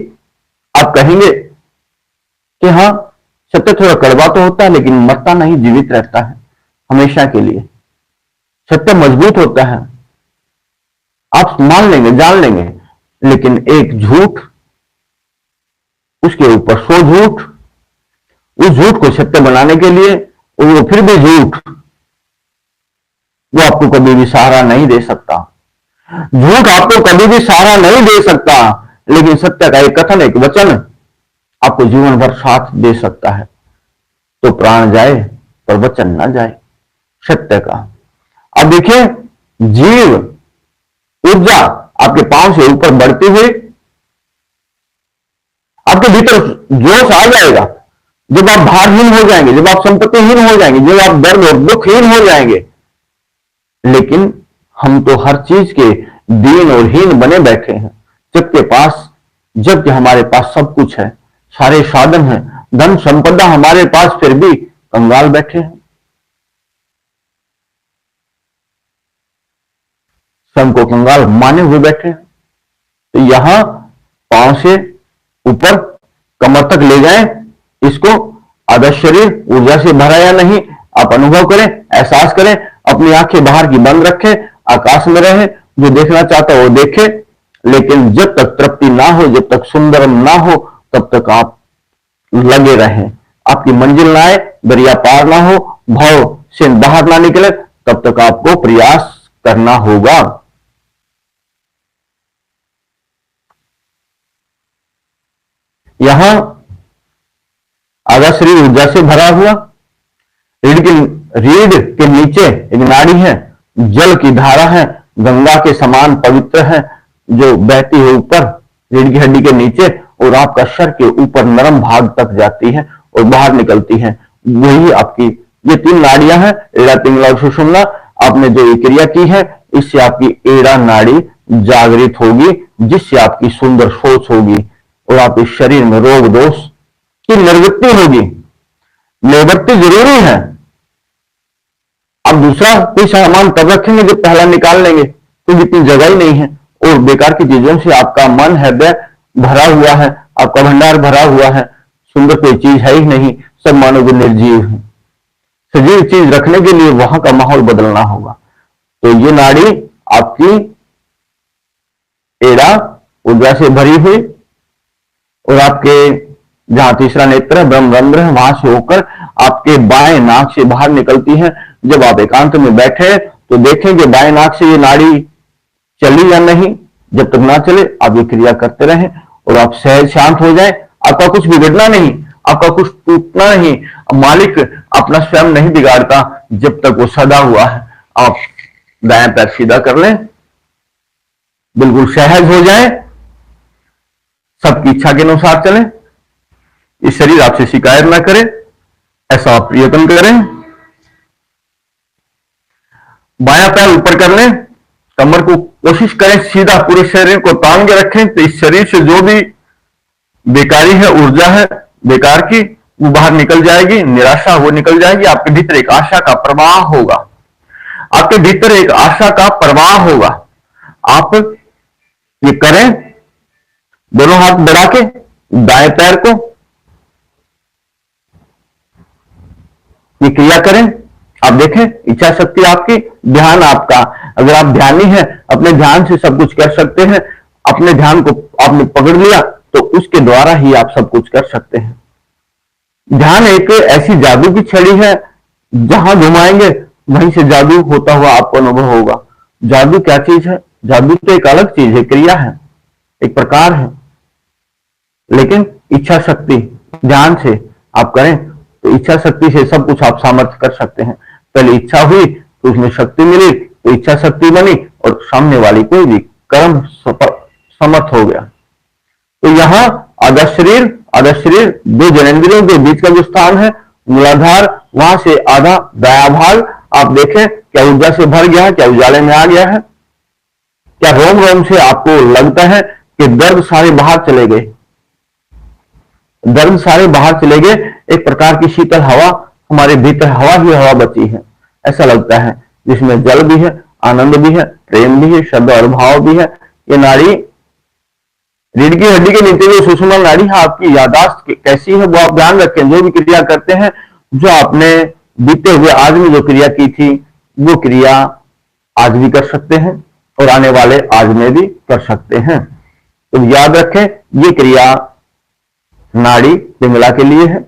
आप कहेंगे कि हाँ, सत्य थोड़ा कड़वा तो होता है, लेकिन मरता नहीं, जीवित रहता है हमेशा के लिए। सत्य मजबूत होता है, आप मान लेंगे, जान लेंगे। लेकिन एक झूठ, उसके ऊपर 100 झूठ, उस झूठ को सत्य बनाने के लिए, और वो फिर भी झूठ, वो आपको कभी भी सहारा नहीं दे सकता। झूठ आपको कभी भी सहारा नहीं दे सकता, लेकिन सत्य का एक कथन, एक वचन आपको जीवन भर साथ दे सकता है। तो प्राण जाए पर वचन ना जाए सत्य का। अब देखिए, जीव ऊर्जा आपके पांव से ऊपर बढ़ती हुई आपके भीतर जोश आ जाएगा। जब आप भारहीन हो जाएंगे, जब आप संपत्तिहीन हो जाएंगे, जब आप दर्द और दुखहीन हो जाएंगे। लेकिन हम तो हर चीज के दीन और हीन बने बैठे हैं, जबकि हमारे पास सब कुछ है, सारे साधन हैं, धन संपदा हमारे पास, फिर भी कंगाल बैठे हैं। स्वयं को कंगाल माने हुए बैठे हैं। तो यहां पांव से ऊपर कमर तक ले जाएं, इसको आधा शरीर ऊर्जा से भरा या नहीं आप अनुभव करें, एहसास करें। अपनी आंखें बाहर की बंद रखें, आकाश में रहें, जो देखना चाहता है वो देखे। लेकिन जब तक तृप्ति ना हो, जब तक सुंदर ना हो, तब तक आप लगे रहें। आपकी मंजिल ना आए, दरिया पार ना हो, भाव से बाहर ना निकले, तब तक आपको प्रयास करना होगा। यहां आधा शरीर ऊर्जा से भरा हुआ, रीढ़ के नीचे एक नाड़ी है, जल की धारा है, गंगा के समान पवित्र है, जो बहती है ऊपर रीढ़ की हड्डी के नीचे और आपका सर के ऊपर नरम भाग तक जाती है और बाहर निकलती है। वही आपकी ये 3 नाड़ियां हैं, एड़ा, पिंगला और सुषुम्ना। आपने जो ये क्रिया की है, इससे आपकी एड़ा नाड़ी जागृत होगी, जिससे आपकी सुंदर सोच होगी और आपके शरीर में रोग दोष की निवृत्ति होगी। निवृत्ति जरूरी है। अब दूसरा कोई सामान तब रखेंगे जब पहला निकाल लेंगे, तो इतनी जगह ही नहीं है और बेकार की चीजों से आपका मन हृदय भरा हुआ है, आपका भंडार भरा हुआ है, सुंदर कोई चीज है ही नहीं, सब मानो कि निर्जीव है। सजीव चीज रखने के लिए वहां का माहौल बदलना होगा। तो ये नाड़ी आपकी एड़ा ऊर्जा से भरी हुई और आपके जहां तीसरा नेत्र है, ब्रह्मरंध्र है, वहां से होकर आपके बाएं नाक से बाहर निकलती है। जब आप एकांत में बैठे तो देखें कि बाएं नाक से ये नाड़ी चली या नहीं। जब तक ना चले आप ये क्रिया करते रहें और आप सहज शांत हो जाएं। आपका कुछ बिगड़ना नहीं, आपका कुछ टूटना नहीं। मालिक अपना स्वयं नहीं बिगाड़ता जब तक वो सदा हुआ है। आप दाएं पैर सीधा कर लें, बिल्कुल सहज हो जाएं, सबकी इच्छा के अनुसार चलें। इस शरीर आपसे शिकायत ना करे, ऐसा आप प्रयत्न करें। बायां पैर ऊपर कर लें, कमर को कोशिश करें सीधा, पूरे शरीर को तान के रखें। तो इस शरीर से जो भी बेकारी है, ऊर्जा है बेकार की, वो बाहर निकल जाएगी, निराशा वो निकल जाएगी। आपके भीतर एक आशा का प्रवाह होगा, आपके भीतर एक आशा का प्रवाह होगा। आप ये करें, दोनों हाथ बढ़ा के दाएं पैर को ये क्रिया करें। आप देखें इच्छा शक्ति आपकी, ध्यान आपका। अगर आप ध्यानी हैं, अपने ध्यान से सब कुछ कर सकते हैं। अपने ध्यान को आपने पकड़ लिया तो उसके द्वारा ही आप सब कुछ कर सकते हैं। ध्यान एक ऐसी जादू की छड़ी है, जहां घुमाएंगे वहीं से जादू होता हुआ आपको अनुभव होगा। जादू क्या चीज है? जादू तो एक अलग चीज है, क्रिया है, एक प्रकार है। लेकिन इच्छा शक्ति ध्यान से आप करें तो इच्छा शक्ति से सब कुछ आप सामर्थ्य कर सकते हैं। पहले इच्छा हुई तो उसमें शक्ति मिली, तो इच्छा शक्ति बनी और सामने वाली कोई भी कर्म समर्थ हो गया। तो यहां आधा शरीर 2 जननेंद्रियों के बीच का जो स्थान है मूलाधार, वहां से आधा दायां भाग आप देखें, क्या ऊर्जा से भर गया है, क्या उजाले में आ गया है, क्या रोम रोम से आपको लगता है कि दर्द सारे बाहर चले गए, दर्द सारे बाहर चले गए। एक प्रकार की शीतल हवा, हमारे भीतर हवा ही हवा बची है, ऐसा लगता है, जिसमें जल भी है, आनंद भी है, प्रेम भी है, शब्द और भाव भी है। ये नाड़ी रीढ़ की हड्डी के नीचे जो सुषुम्ना नाड़ी है, आपकी याददाश्त कैसी है वो आप ध्यान रखें। जो भी क्रिया करते हैं, जो आपने बीते हुए आज में जो क्रिया की थी, वो क्रिया आज भी कर सकते हैं और आने वाले आज में भी कर सकते हैं। तो याद रखें, ये क्रिया नाड़ी पिंगला के लिए है।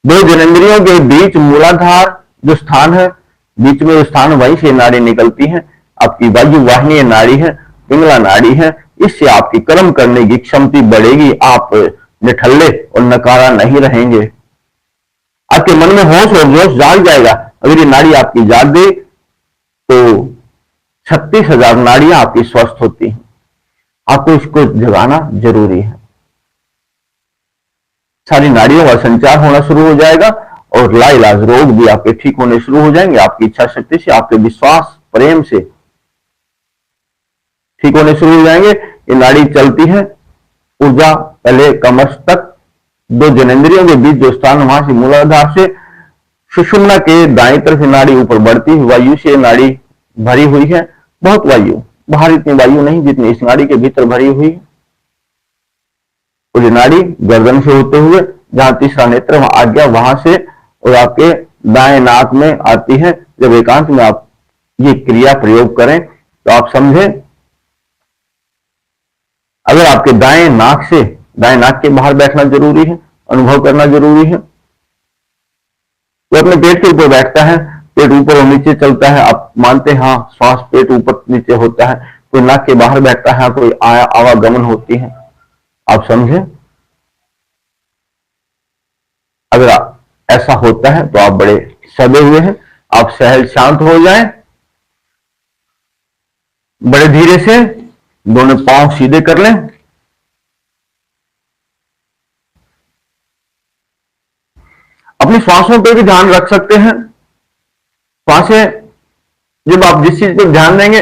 2 जननेंद्रियों के बीच मूलाधार जो स्थान है, बीच में जो स्थान, वहीं से नाड़ी निकलती है। आपकी वायु वाहिनी नाड़ी है, पिंगला नाड़ी है। इससे आपकी कर्म करने की क्षमता बढ़ेगी, आप निठल्ले और नकारा नहीं रहेंगे। आपके मन में होश और जोश जाग जाएगा। अगर ये नाड़ी आपकी जाग गई तो 36,000 नाड़ियां आपकी स्वस्थ होती हैं। आपको इसको जगाना जरूरी है। सारी नाड़ियों का संचार होना शुरू हो जाएगा और लाइलाज रोग भी आपके ठीक होने शुरू हो जाएंगे। आपकी इच्छा शक्ति से, आपके विश्वास प्रेम से ठीक होने शुरू हो जाएंगे। ये नाड़ी चलती है ऊर्जा पहले कमरस्थक, दो जनेंद्रियों के बीच जो स्थान, वहां से मूलाधार से सुषुम्ना के दाएं तरफ नाड़ी ऊपर बढ़ती है। वायु से नाड़ी भरी हुई है, बहुत वायु, बाहर इतनी वायु नहीं जितनी इस नाड़ी के भीतर भरी हुई है। और ये नाड़ी गर्दन से होते हुए जहां तीसरा नेत्र आ गया वहां से और आपके दाएं नाक में आती है। जब एकांत में आप ये क्रिया प्रयोग करें तो आप समझे, अगर आपके दाएं नाक से, दाएं नाक के बाहर बैठना जरूरी है, अनुभव करना जरूरी है। वो अपने पेट के ऊपर बैठता है, पेट ऊपर और नीचे चलता है, आप मानते हैं हाँ श्वास पेट ऊपर नीचे होता है। कोई नाक के बाहर बैठता है, कोई आवागमन होती है, आप समझे। अगर ऐसा होता है तो आप बड़े सदे हुए हैं। आप सहज शांत हो जाएं, बड़े धीरे से दोनों पांव सीधे कर लें। अपनी श्वासों पर भी ध्यान रख सकते हैं। श्वासें, जब आप जिस चीज पर ध्यान देंगे,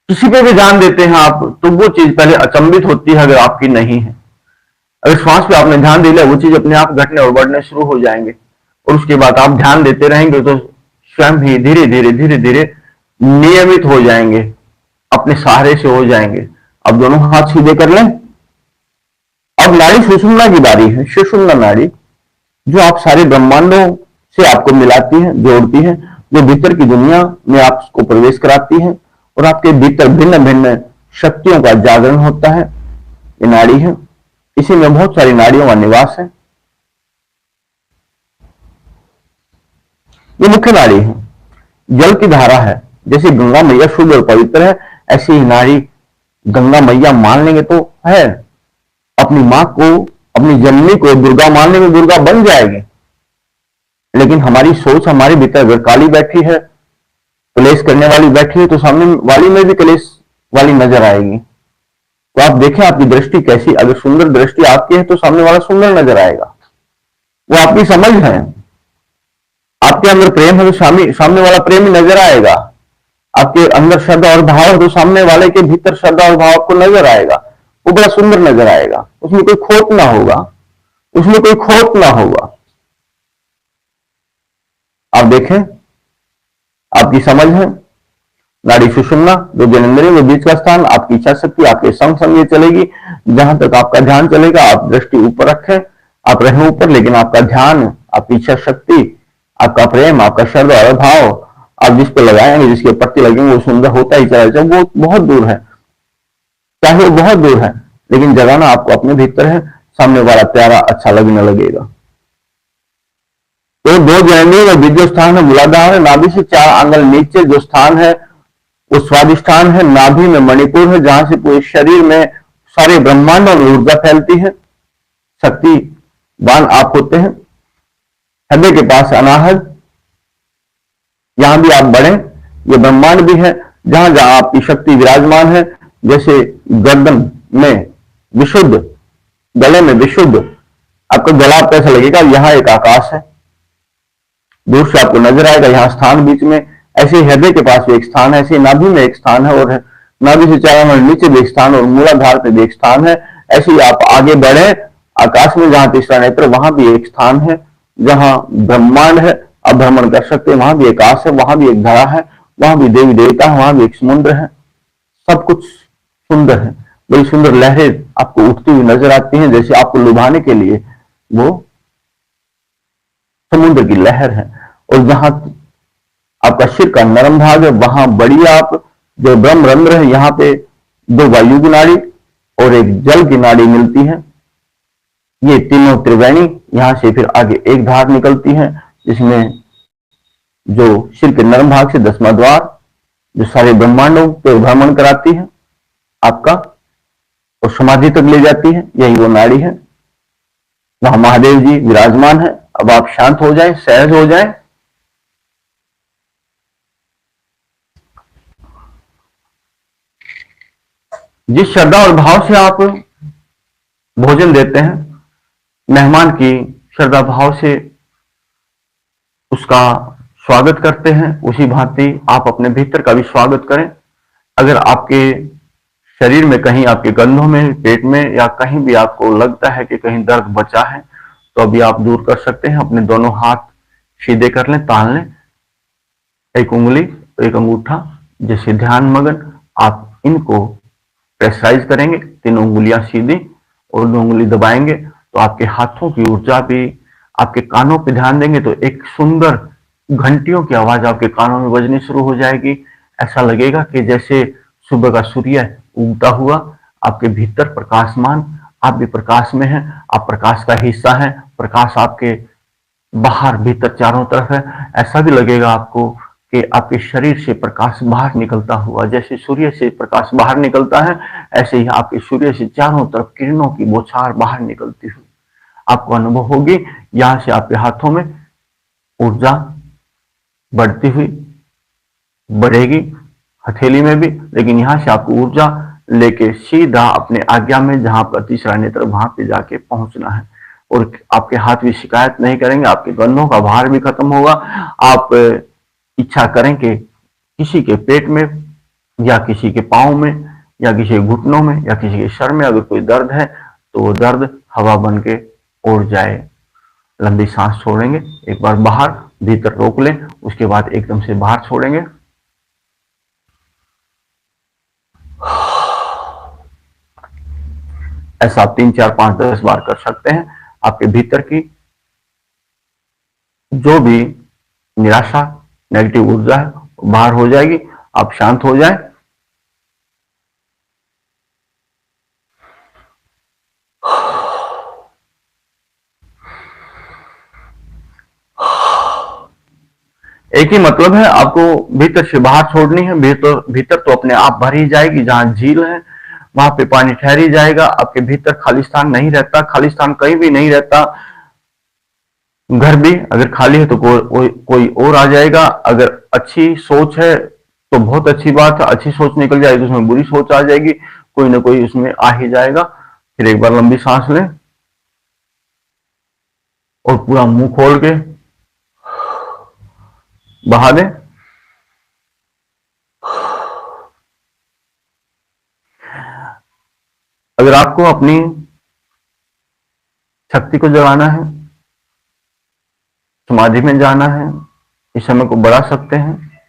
किसी पे भी ध्यान देते हैं आप, तो वो चीज पहले अचंभित होती है अगर आपकी नहीं है। अगर श्वास पे आपने ध्यान दे लिया, वो चीज अपने आप घटने और बढ़ने शुरू हो जाएंगे। और उसके बाद आप ध्यान देते रहेंगे तो स्वयं ही धीरे धीरे धीरे धीरे नियमित हो जाएंगे, अपने सहारे से हो जाएंगे। अब दोनों हाथ सीधे कर लें। अब नाड़ी सुषुम्ना की बारी है। सुषुम्ना नाड़ी जो आप सारे ब्रह्मांडों से आपको मिलाती है, जोड़ती है, जो भीतर की दुनिया में आपको प्रवेश कराती है और आपके भीतर भिन्न भिन्न शक्तियों का जागरण होता है, ये नाड़ी है। इसी में बहुत सारी नाड़ियों का निवास है। ये मुख्य नाड़ी है, जल की धारा है। जैसे गंगा मैया शुद्ध और पवित्र है, ऐसी ही नाड़ी गंगा मैया मान लेंगे तो है। अपनी मां को, अपनी जननी को दुर्गा मान लेंगे, दुर्गा बन जाएगी। लेकिन हमारी सोच, हमारे भीतर अगर काली बैठी है, कलेश करने वाली बैठी है, तो सामने वाली में भी कलेश वाली नजर आएगी। तो आप देखें आपकी दृष्टि कैसी, अगर सुंदर दृष्टि आपकी है तो सामने वाला सुंदर नजर आएगा। वो आपकी समझ है। आपके अंदर प्रेम है तो सामने वाला प्रेमी नजर आएगा। आपके अंदर श्रद्धा और भाव है तो सामने वाले के भीतर श्रद्धा और भाव आपको नजर आएगा। वो बड़ा सुंदर नजर आएगा, उसमें कोई खोट ना होगा, उसमें कोई खोट ना होगा। आप देखें, आपकी समझ है। नाड़ी सुषुम्ना, जो जननेंद्रियों के बीच का स्थान, आपकी इच्छा शक्ति आपके संग संग ये चलेगी। जहां तक आपका ध्यान चलेगा, आप दृष्टि ऊपर रखें, आप रहें ऊपर, लेकिन आपका ध्यान, आपकी इच्छा शक्ति, आपका प्रेम, आपका श्रद्धा और भाव आप जिस पर लगाएंगे, जिसके पत्ते लगेंगे, वो सुंदर होता ही चला जाए। वो बहुत दूर है, चाहे वो बहुत दूर है, लेकिन जगाना आपको अपने भीतर है। सामने वाला प्यारा अच्छा लगने लगेगा। तो दो जननेंद्रियों के बीच जो स्थान है मूलाधार है। नाभि से 4 आंगल नीचे जो स्थान है वो स्वादिष्ठान है। नाभि में मणिपुर है, जहां से पूरे शरीर में सारे ब्रह्मांडों में ऊर्जा फैलती है। शक्तिवान आप होते हैं। हृदय के पास अनाहत, यहां भी आप बढ़े। ये ब्रह्मांड भी है जहां जहां आपकी शक्ति विराजमान है। जैसे गर्दन में विशुद्ध, गले में विशुद्ध, आपका गला आपको ऐसा लगेगा यहां एक आकाश है, दूर से आपको नजर आएगा यहां स्थान बीच में। ऐसे हृदय के पास भी एक स्थान है, ऐसे नाभि में एक स्थान है, और नाभि से 4 आंगल नीचे भी एक स्थान और मूलाधार पे भी एक स्थान है। ऐसे ही आप आगे बढ़े, आकाश में जहां तीसरा नेत्र, वहां भी एक स्थान है जहां ब्रह्मांड है, आप भ्रमण कर सकते हैं। वहां भी आकाश है, वहां भी एक धरा है, वहां भी देवी देवता है, वहां भी एक समुद्र है। सब कुछ सुंदर है। बड़ी सुंदर लहरें आपको उठती हुई नजर आती हैं, जैसे आपको लुभाने के लिए वो समुद्र की लहर है। और जहां आपका सिर का नरम भाग है, वहां बड़ी आप जो ब्रह्म रंध्र है, यहां पे 2 वायु की नाड़ी और एक जल की नाड़ी मिलती है। ये तीनों त्रिवेणी, यहां से फिर आगे एक धार निकलती है, जिसमें जो सिर के नरम भाग से 10वां द्वार, जो सारे ब्रह्मांडों पे भ्रमण कराती है आपका और समाधि तक ले जाती है, यही वो नाड़ी है। वहां महादेव जी विराजमान है। अब आप शांत हो जाएं, सहज हो जाएं। जिस श्रद्धा और भाव से आप भोजन देते हैं, मेहमान की श्रद्धा भाव से उसका स्वागत करते हैं, उसी भांति आप अपने भीतर का भी स्वागत करें। अगर आपके शरीर में कहीं, आपके कंधों में, पेट में या कहीं भी आपको लगता है कि कहीं दर्द बचा है, तो अभी आप दूर कर सकते हैं। अपने दोनों हाथ सीधे कर लें, तान लें, एक उंगली, एक अंगूठा, जैसे ध्यान मगन आप इनको प्रेशराइज करेंगे, तीनों उंगलियां सीधी और दो उंगली दबाएंगे, तो आपके हाथों की ऊर्जा भी, आपके कानों पे ध्यान देंगे तो एक सुंदर घंटियों की आवाज आपके कानों में बजनी शुरू हो जाएगी। ऐसा लगेगा कि जैसे सुबह का सूर्य उगता हुआ आपके भीतर प्रकाशमान, आप भी प्रकाश में हैं, आप प्रकाश का हिस्सा हैं, प्रकाश आपके बाहर भीतर चारों तरफ है। ऐसा भी लगेगा आपको कि आपके शरीर से प्रकाश बाहर निकलता हुआ, जैसे सूर्य से प्रकाश बाहर निकलता है, ऐसे ही आपके सूर्य से चारों तरफ किरणों की बौछार बाहर निकलती हुई आपको अनुभव होगी। यहां से आपके हाथों में ऊर्जा बढ़ती हुई बढ़ेगी, हथेली में भी, लेकिन यहां से आपको ऊर्जा लेके सीधा अपने आज्ञा में, जहां आपका तीसरा नेत्र, वहां पे जाके पहुंचना है। और आपके हाथ भी शिकायत नहीं करेंगे, आपके कंधों का भार भी खत्म होगा। आप इच्छा करें कि किसी के पेट में या किसी के पाँव में या किसी के घुटनों में या किसी के सर में अगर कोई दर्द है, तो वो दर्द हवा बन के उड़ जाए। लंबी सांस छोड़ेंगे, एक बार बाहर, भीतर रोक लें, उसके बाद एकदम से बाहर छोड़ेंगे। ऐसा आप 3, 4, 5, 10 बार कर सकते हैं। आपके भीतर की जो भी निराशा, नेगेटिव ऊर्जा है, बाहर हो जाएगी। आप शांत हो जाएं। एक ही मतलब है, आपको भीतर से बाहर छोड़नी है। भीतर भीतर तो अपने आप भर ही जाएगी। जहां झील है वहां पे पानी ठहर ही जाएगा। आपके भीतर खाली स्थान नहीं रहता, खाली स्थान कहीं भी नहीं रहता। घर भी अगर खाली है तो कोई और आ जाएगा। अगर अच्छी सोच है तो बहुत अच्छी बात है, अच्छी सोच निकल जाएगी तो उसमें बुरी सोच आ जाएगी, कोई ना कोई उसमें आ ही जाएगा। फिर एक बार लंबी सांस लें और पूरा मुंह खोल के बहा दें। अगर आपको अपनी शक्ति को जगाना है, समाधि में जाना है, इस समय को बढ़ा सकते हैं।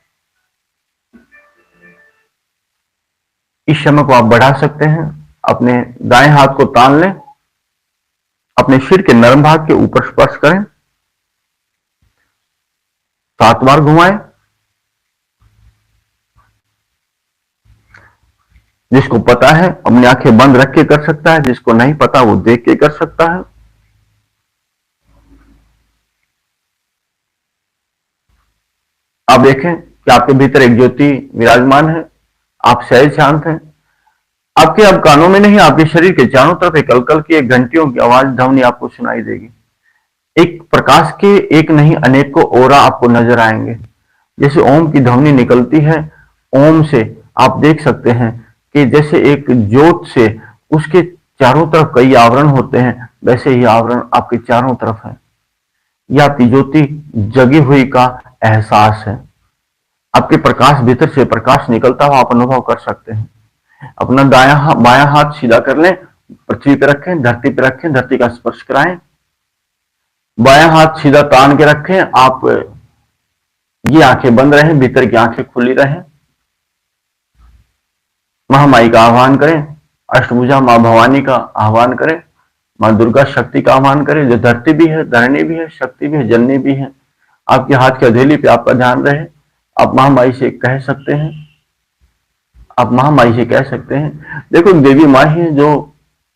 इस समय को आप बढ़ा सकते हैं। अपने दाएं हाथ को तान लें, अपने सिर के नरम भाग के ऊपर स्पर्श करें, 7 बार घुमाएं। जिसको पता है अपनी आंखें बंद रख के कर सकता है, जिसको नहीं पता वो देख के कर सकता है। आप देखें कि आपके भीतर एक ज्योति विराजमान है, आप सहज शांत हैं। आपके अब कानों में नहीं, आपके शरीर के चारों तरफ एक अलकल की, एक घंटियों की आवाज, ध्वनि आपको सुनाई देगी। एक प्रकाश के एक नहीं अनेकों ओरा आपको नजर आएंगे। जैसे ओम की ध्वनि निकलती है, ओम से आप देख सकते हैं कि जैसे एक ज्योत से उसके चारों तरफ कई आवरण होते हैं, वैसे ही आवरण आपके चारों तरफ है। यह आपकी ज्योति जगी हुई का एहसास है। आपके प्रकाश, भीतर से प्रकाश निकलता हुआ आप अनुभव कर सकते हैं। अपना बायां हाथ सीधा कर लें, पृथ्वी पे रखें, धरती पे रखें, धरती का स्पर्श कराएं। बायां हाथ सीधा तान के रखें। आप ये आंखें बंद रहें, भीतर की आंखें खुली रहें। महामाई का आह्वान करें, अष्टभुजा मां भवानी का आह्वान करें, मां दुर्गा शक्ति का आह्वान करें, जो धरती भी है, धरणी भी है, शक्ति भी है, जननी भी है। आपके हाथ की हथेली पे आपका ध्यान रहे। आप महामाई से कह सकते हैं, आप महामाई से कह सकते हैं। देखो, देवी माँ ही है जो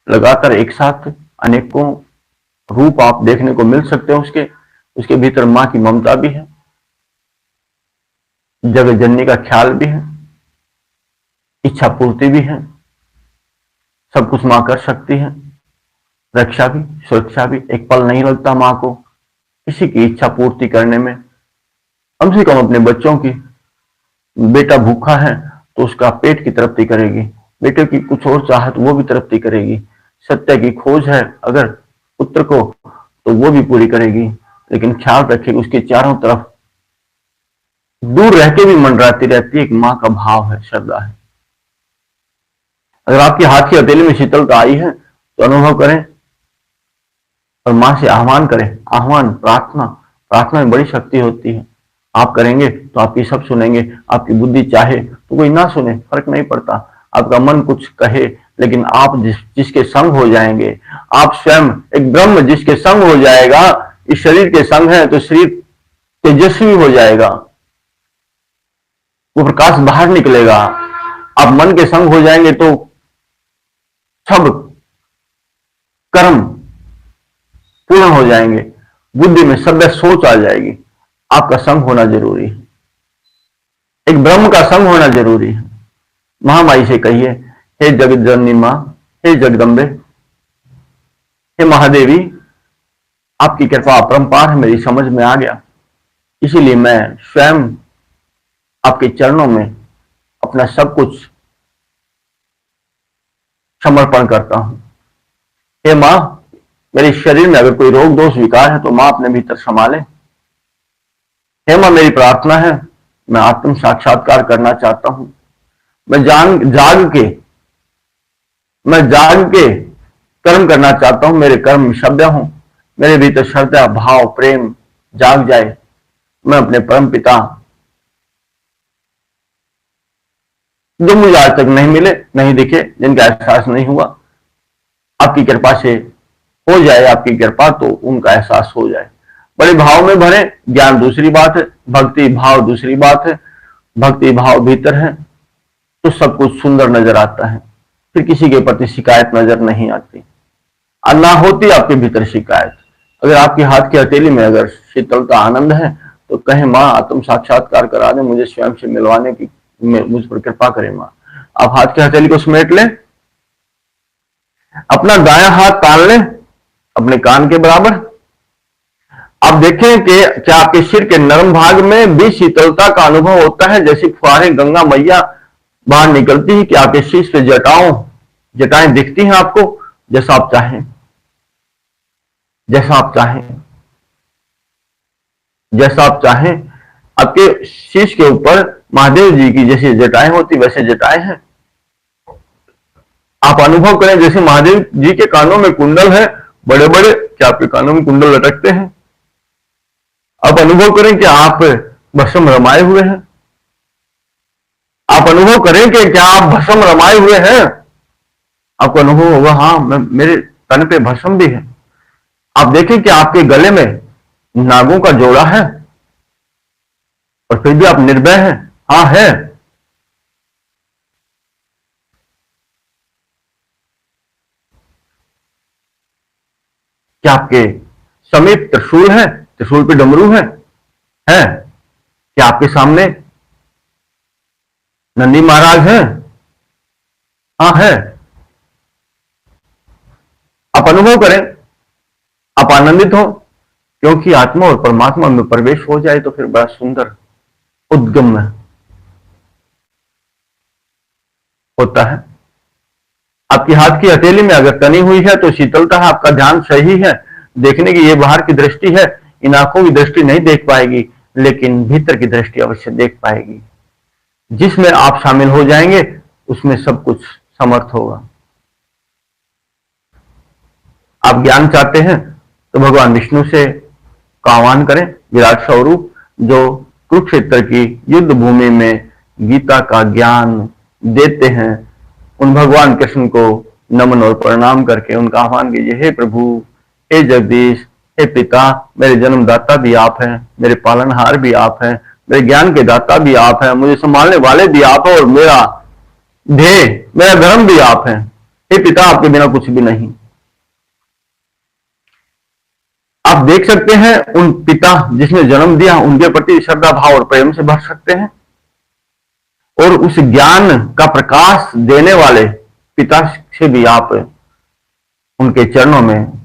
लगातार एक साथ अनेकों रूप आप देखने को मिल सकते हैं। उसके भीतर माँ की ममता भी है, जगत जननी का ख्याल भी है, इच्छा पूर्ति भी है। सब कुछ माँ कर सकती है, रक्षा भी, सुरक्षा भी। एक पल नहीं लगता माँ को किसी की इच्छा पूर्ति करने में। कम से कम अपने बच्चों की, बेटा भूखा है तो उसका पेट की तृप्ति करेगी, बेटे की कुछ और चाहत वो भी तृप्ति करेगी। सत्य की खोज है अगर पुत्र को, तो वो भी पूरी करेगी। लेकिन ख्याल रखेगी उसके चारों तरफ दूर रह के भी मंडराती रहती है, एक माँ का भाव है, श्रद्धा है। अगर आपके हाथ की हथेली में शीतलता आई है तो अनुभव करें और मां से आह्वान करें। आह्वान, प्रार्थना, प्रार्थना में बड़ी शक्ति होती है। आप करेंगे तो आपकी सब सुनेंगे। आपकी बुद्धि चाहे तो कोई ना सुने, फर्क नहीं पड़ता। आपका मन कुछ कहे, लेकिन आप जिसके संग हो जाएंगे, आप स्वयं एक ब्रह्म जिसके संग हो जाएगा, इस शरीर के संग है तो शरीर तेजस्वी हो जाएगा, वो प्रकाश बाहर निकलेगा। आप मन के संग हो जाएंगे तो सब कर्म पूर्ण हो जाएंगे, बुद्धि में सभ्य सोच आ जाएगी। आपका संग होना जरूरी है, एक ब्रह्म का संग होना जरूरी है। महामाई से कहिए, हे जगत जननी मां, हे जगदम्बे, हे महादेवी, आपकी कृपा अपरंपार है, मेरी समझ में आ गया, इसीलिए मैं स्वयं आपके चरणों में अपना सब कुछ समर्पण करता हूं। हे मां, मेरे शरीर में अगर कोई रोग दोष विकार है तो मां अपने भीतर संभाले। हे मां, मेरी प्रार्थना है, मैं आत्म साक्षात्कार करना चाहता हूं। मैं जाग के कर्म करना चाहता हूं। मेरे कर्म सभ्य हों, मेरे भीतर श्रद्धा, भाव, प्रेम जाग जाए। मैं अपने परम पिता, जो मुझे आज तक नहीं मिले, नहीं दिखे, जिनका एहसास नहीं हुआ, आपकी कृपा से हो जाए। आपकी कृपा तो उनका एहसास हो जाए। बड़े भाव में भरे, ज्ञान दूसरी बात है, भक्ति भाव दूसरी बात है। भक्ति भाव भीतर है तो सब कुछ सुंदर नजर आता है, फिर किसी के प्रति शिकायत नजर नहीं आती। और ना होती आपके भीतर शिकायत। अगर आपके हाथ की हथेली में अगर शीतलता, आनंद है तो कहे, मां आत्म साक्षात्कार करा दे, मुझे स्वयं से मिलवाने की मुझ पर कृपा करें मां। आप हाथ की हथेली को समेट लें, अपना दायां हाथ तान लें अपने कान के बराबर। आप देखें कि क्या आपके सिर के नरम भाग में भी शीतलता का अनुभव होता है, जैसी फुहारें गंगा मैया बाहर निकलती है, कि आपके शीश पे जटाएं दिखती हैं आपको। जैसा आप चाहें, जैसा आप चाहें, जैसा आप चाहें, आपके शीश के ऊपर महादेव जी की जैसी जटाएं होती वैसे जटाएं हैं। आप अनुभव करें जैसे महादेव जी के कानों में कुंडल है बड़े बड़े, क्या आपके कानों में कुंडल लटकते हैं। आप अनुभव करें कि आप भस्म रमाए हुए हैं। आप अनुभव करें कि क्या आप भस्म रमाए हुए हैं। आपको अनुभव होगा, हाँ मेरे तन पे भस्म भी है। आप देखें कि आपके गले में नागों का जोड़ा है और फिर भी आप निर्भय हैं। हाँ है। क्या आपके समीप त्रिशूल है, त्रिशूल पे डमरू है? क्या आपके सामने नंदी महाराज हैं? हाँ है। आप अनुभव करें, आप आनंदित हो, क्योंकि आत्मा और परमात्मा में प्रवेश हो जाए तो फिर बड़ा सुंदर उद्गम होता है। आपकी हाथ की हथेली में अगर तनी हुई है तो शीतलता है, आपका ध्यान सही है। देखने की ये बाहर की दृष्टि है, इन आंखों की दृष्टि नहीं देख पाएगी, लेकिन भीतर की दृष्टि अवश्य देख पाएगी। जिसमें आप शामिल हो जाएंगे उसमें सब कुछ समर्थ होगा। आप ज्ञान चाहते हैं तो भगवान विष्णु से का आह्वान करें, विराट स्वरूप जो कुरुक्षेत्र की युद्ध भूमि में गीता का ज्ञान देते हैं, उन भगवान कृष्ण को नमन और प्रणाम करके उनका आह्वान कीजिए, हे प्रभु, हे जगदीश, हे पिता, मेरे जन्मदाता भी आप हैं, मेरे पालनहार भी आप हैं, मेरे ज्ञान के दाता भी आप हैं, मुझे संभालने वाले भी आप हैं और मेरा ध्येय, मेरा धर्म भी आप हैं। हे पिता, आपके बिना कुछ भी नहीं। आप देख सकते हैं उन पिता जिसने जन्म दिया, उनके प्रति श्रद्धा भाव और प्रेम से भर सकते हैं, और उस ज्ञान का प्रकाश देने वाले पिता से भी आप उनके चरणों में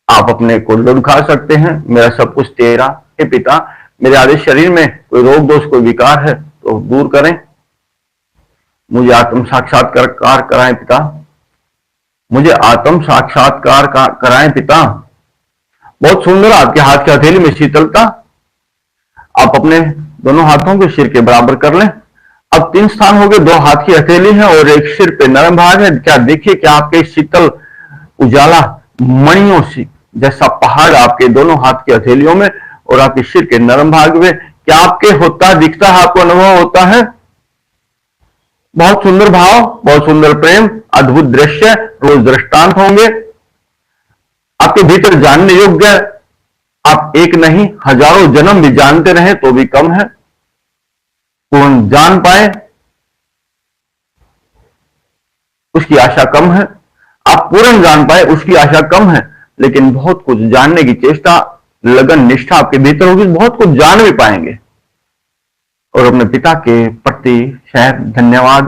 आप अपने को लुढ़का सकते हैं। मेरा सब कुछ तेरा, हे पिता, मेरे आधे शरीर में कोई रोग दोष कोई विकार है तो दूर करें, मुझे आत्म साक्षात्कार कराएं पिता। मुझे आत्म साक्षात्कार कराएं पिता। बहुत सुंदर, आपके हाथ की हथेली में शीतलता। आप अपने दोनों हाथों को सिर के बराबर कर लें। अब 3 स्थान हो गए, 2 हाथ की हथेली है और एक सिर पे नरम भाग है। क्या देखिए क्या आपके शीतल उजाला मणियों से जैसा पहाड़ आपके दोनों हाथ की हथेलियों में और आपके सिर के नरम भाग में, क्या आपके होता दिखता है, आपको अनुभव होता है? बहुत सुंदर भाव, बहुत सुंदर प्रेम, अद्भुत दृश्य, रोज दृष्टांत होंगे आपके भीतर जानने योग्य। आप एक नहीं हजारों जन्म भी जानते रहे तो भी कम है। पूर्ण जान पाए उसकी आशा कम है, आप पूर्ण जान पाए उसकी आशा कम है। लेकिन बहुत कुछ जानने की चेष्टा, लगन, निष्ठा आपके भीतर होगी, बहुत कुछ जान भी पाएंगे। और अपने पिता के प्रति शायद धन्यवाद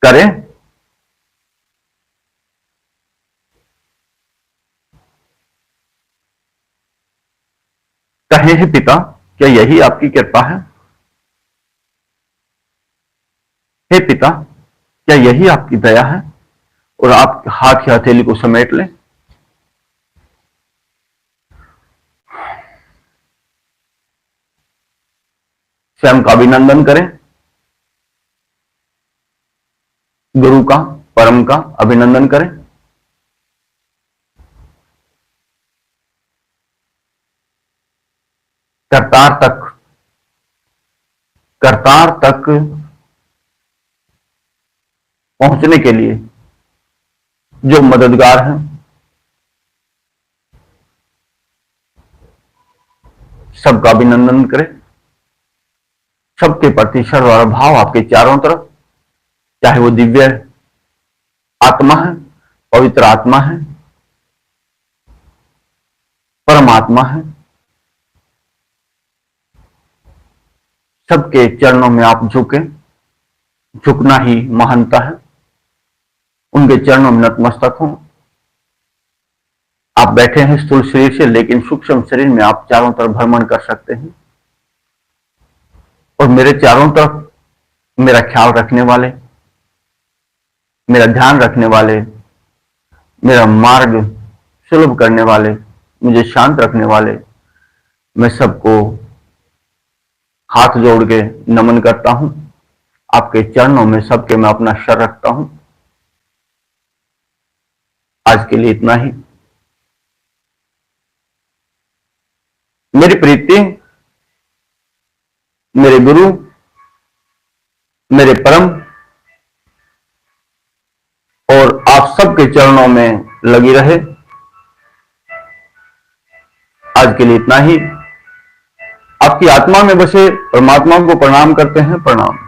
करें। कहे हे पिता, क्या यही आपकी कृपा है? हे पिता, क्या यही आपकी दया है? और आप हाथ की हथेली को समेट लें। स्वयं का अभिनंदन करें, गुरु का, परम का अभिनंदन करें। करतार तक पहुंचने के लिए जो मददगार हैं, सबका अभिनंदन करें। सबके प्रति सर्व भाव आपके चारों तरफ, चाहे वो दिव्य आत्मा है, पवित्र आत्मा है, परमात्मा है, सबके चरणों में आप झुके। झुकना ही महानता है। उनके चरणों में नतमस्तक हों। आप बैठे हैं स्थूल शरीर से, लेकिन सूक्ष्म शरीर में आप चारों तरफ भ्रमण कर सकते हैं। और मेरे चारों तरफ मेरा ख्याल रखने वाले, मेरा ध्यान रखने वाले, मेरा मार्ग सुलभ करने वाले, मुझे शांत रखने वाले, मैं सबको हाथ जोड़ के नमन करता हूं। आपके चरणों में सबके मैं अपना सर रखता हूं। आज के लिए इतना ही। मेरी प्रीति मेरे गुरु, मेरे परम और आप सबके चरणों में लगी रहे। आज के लिए इतना ही। आपकी आत्मा में बसे परमात्मा को प्रणाम करते हैं। प्रणाम।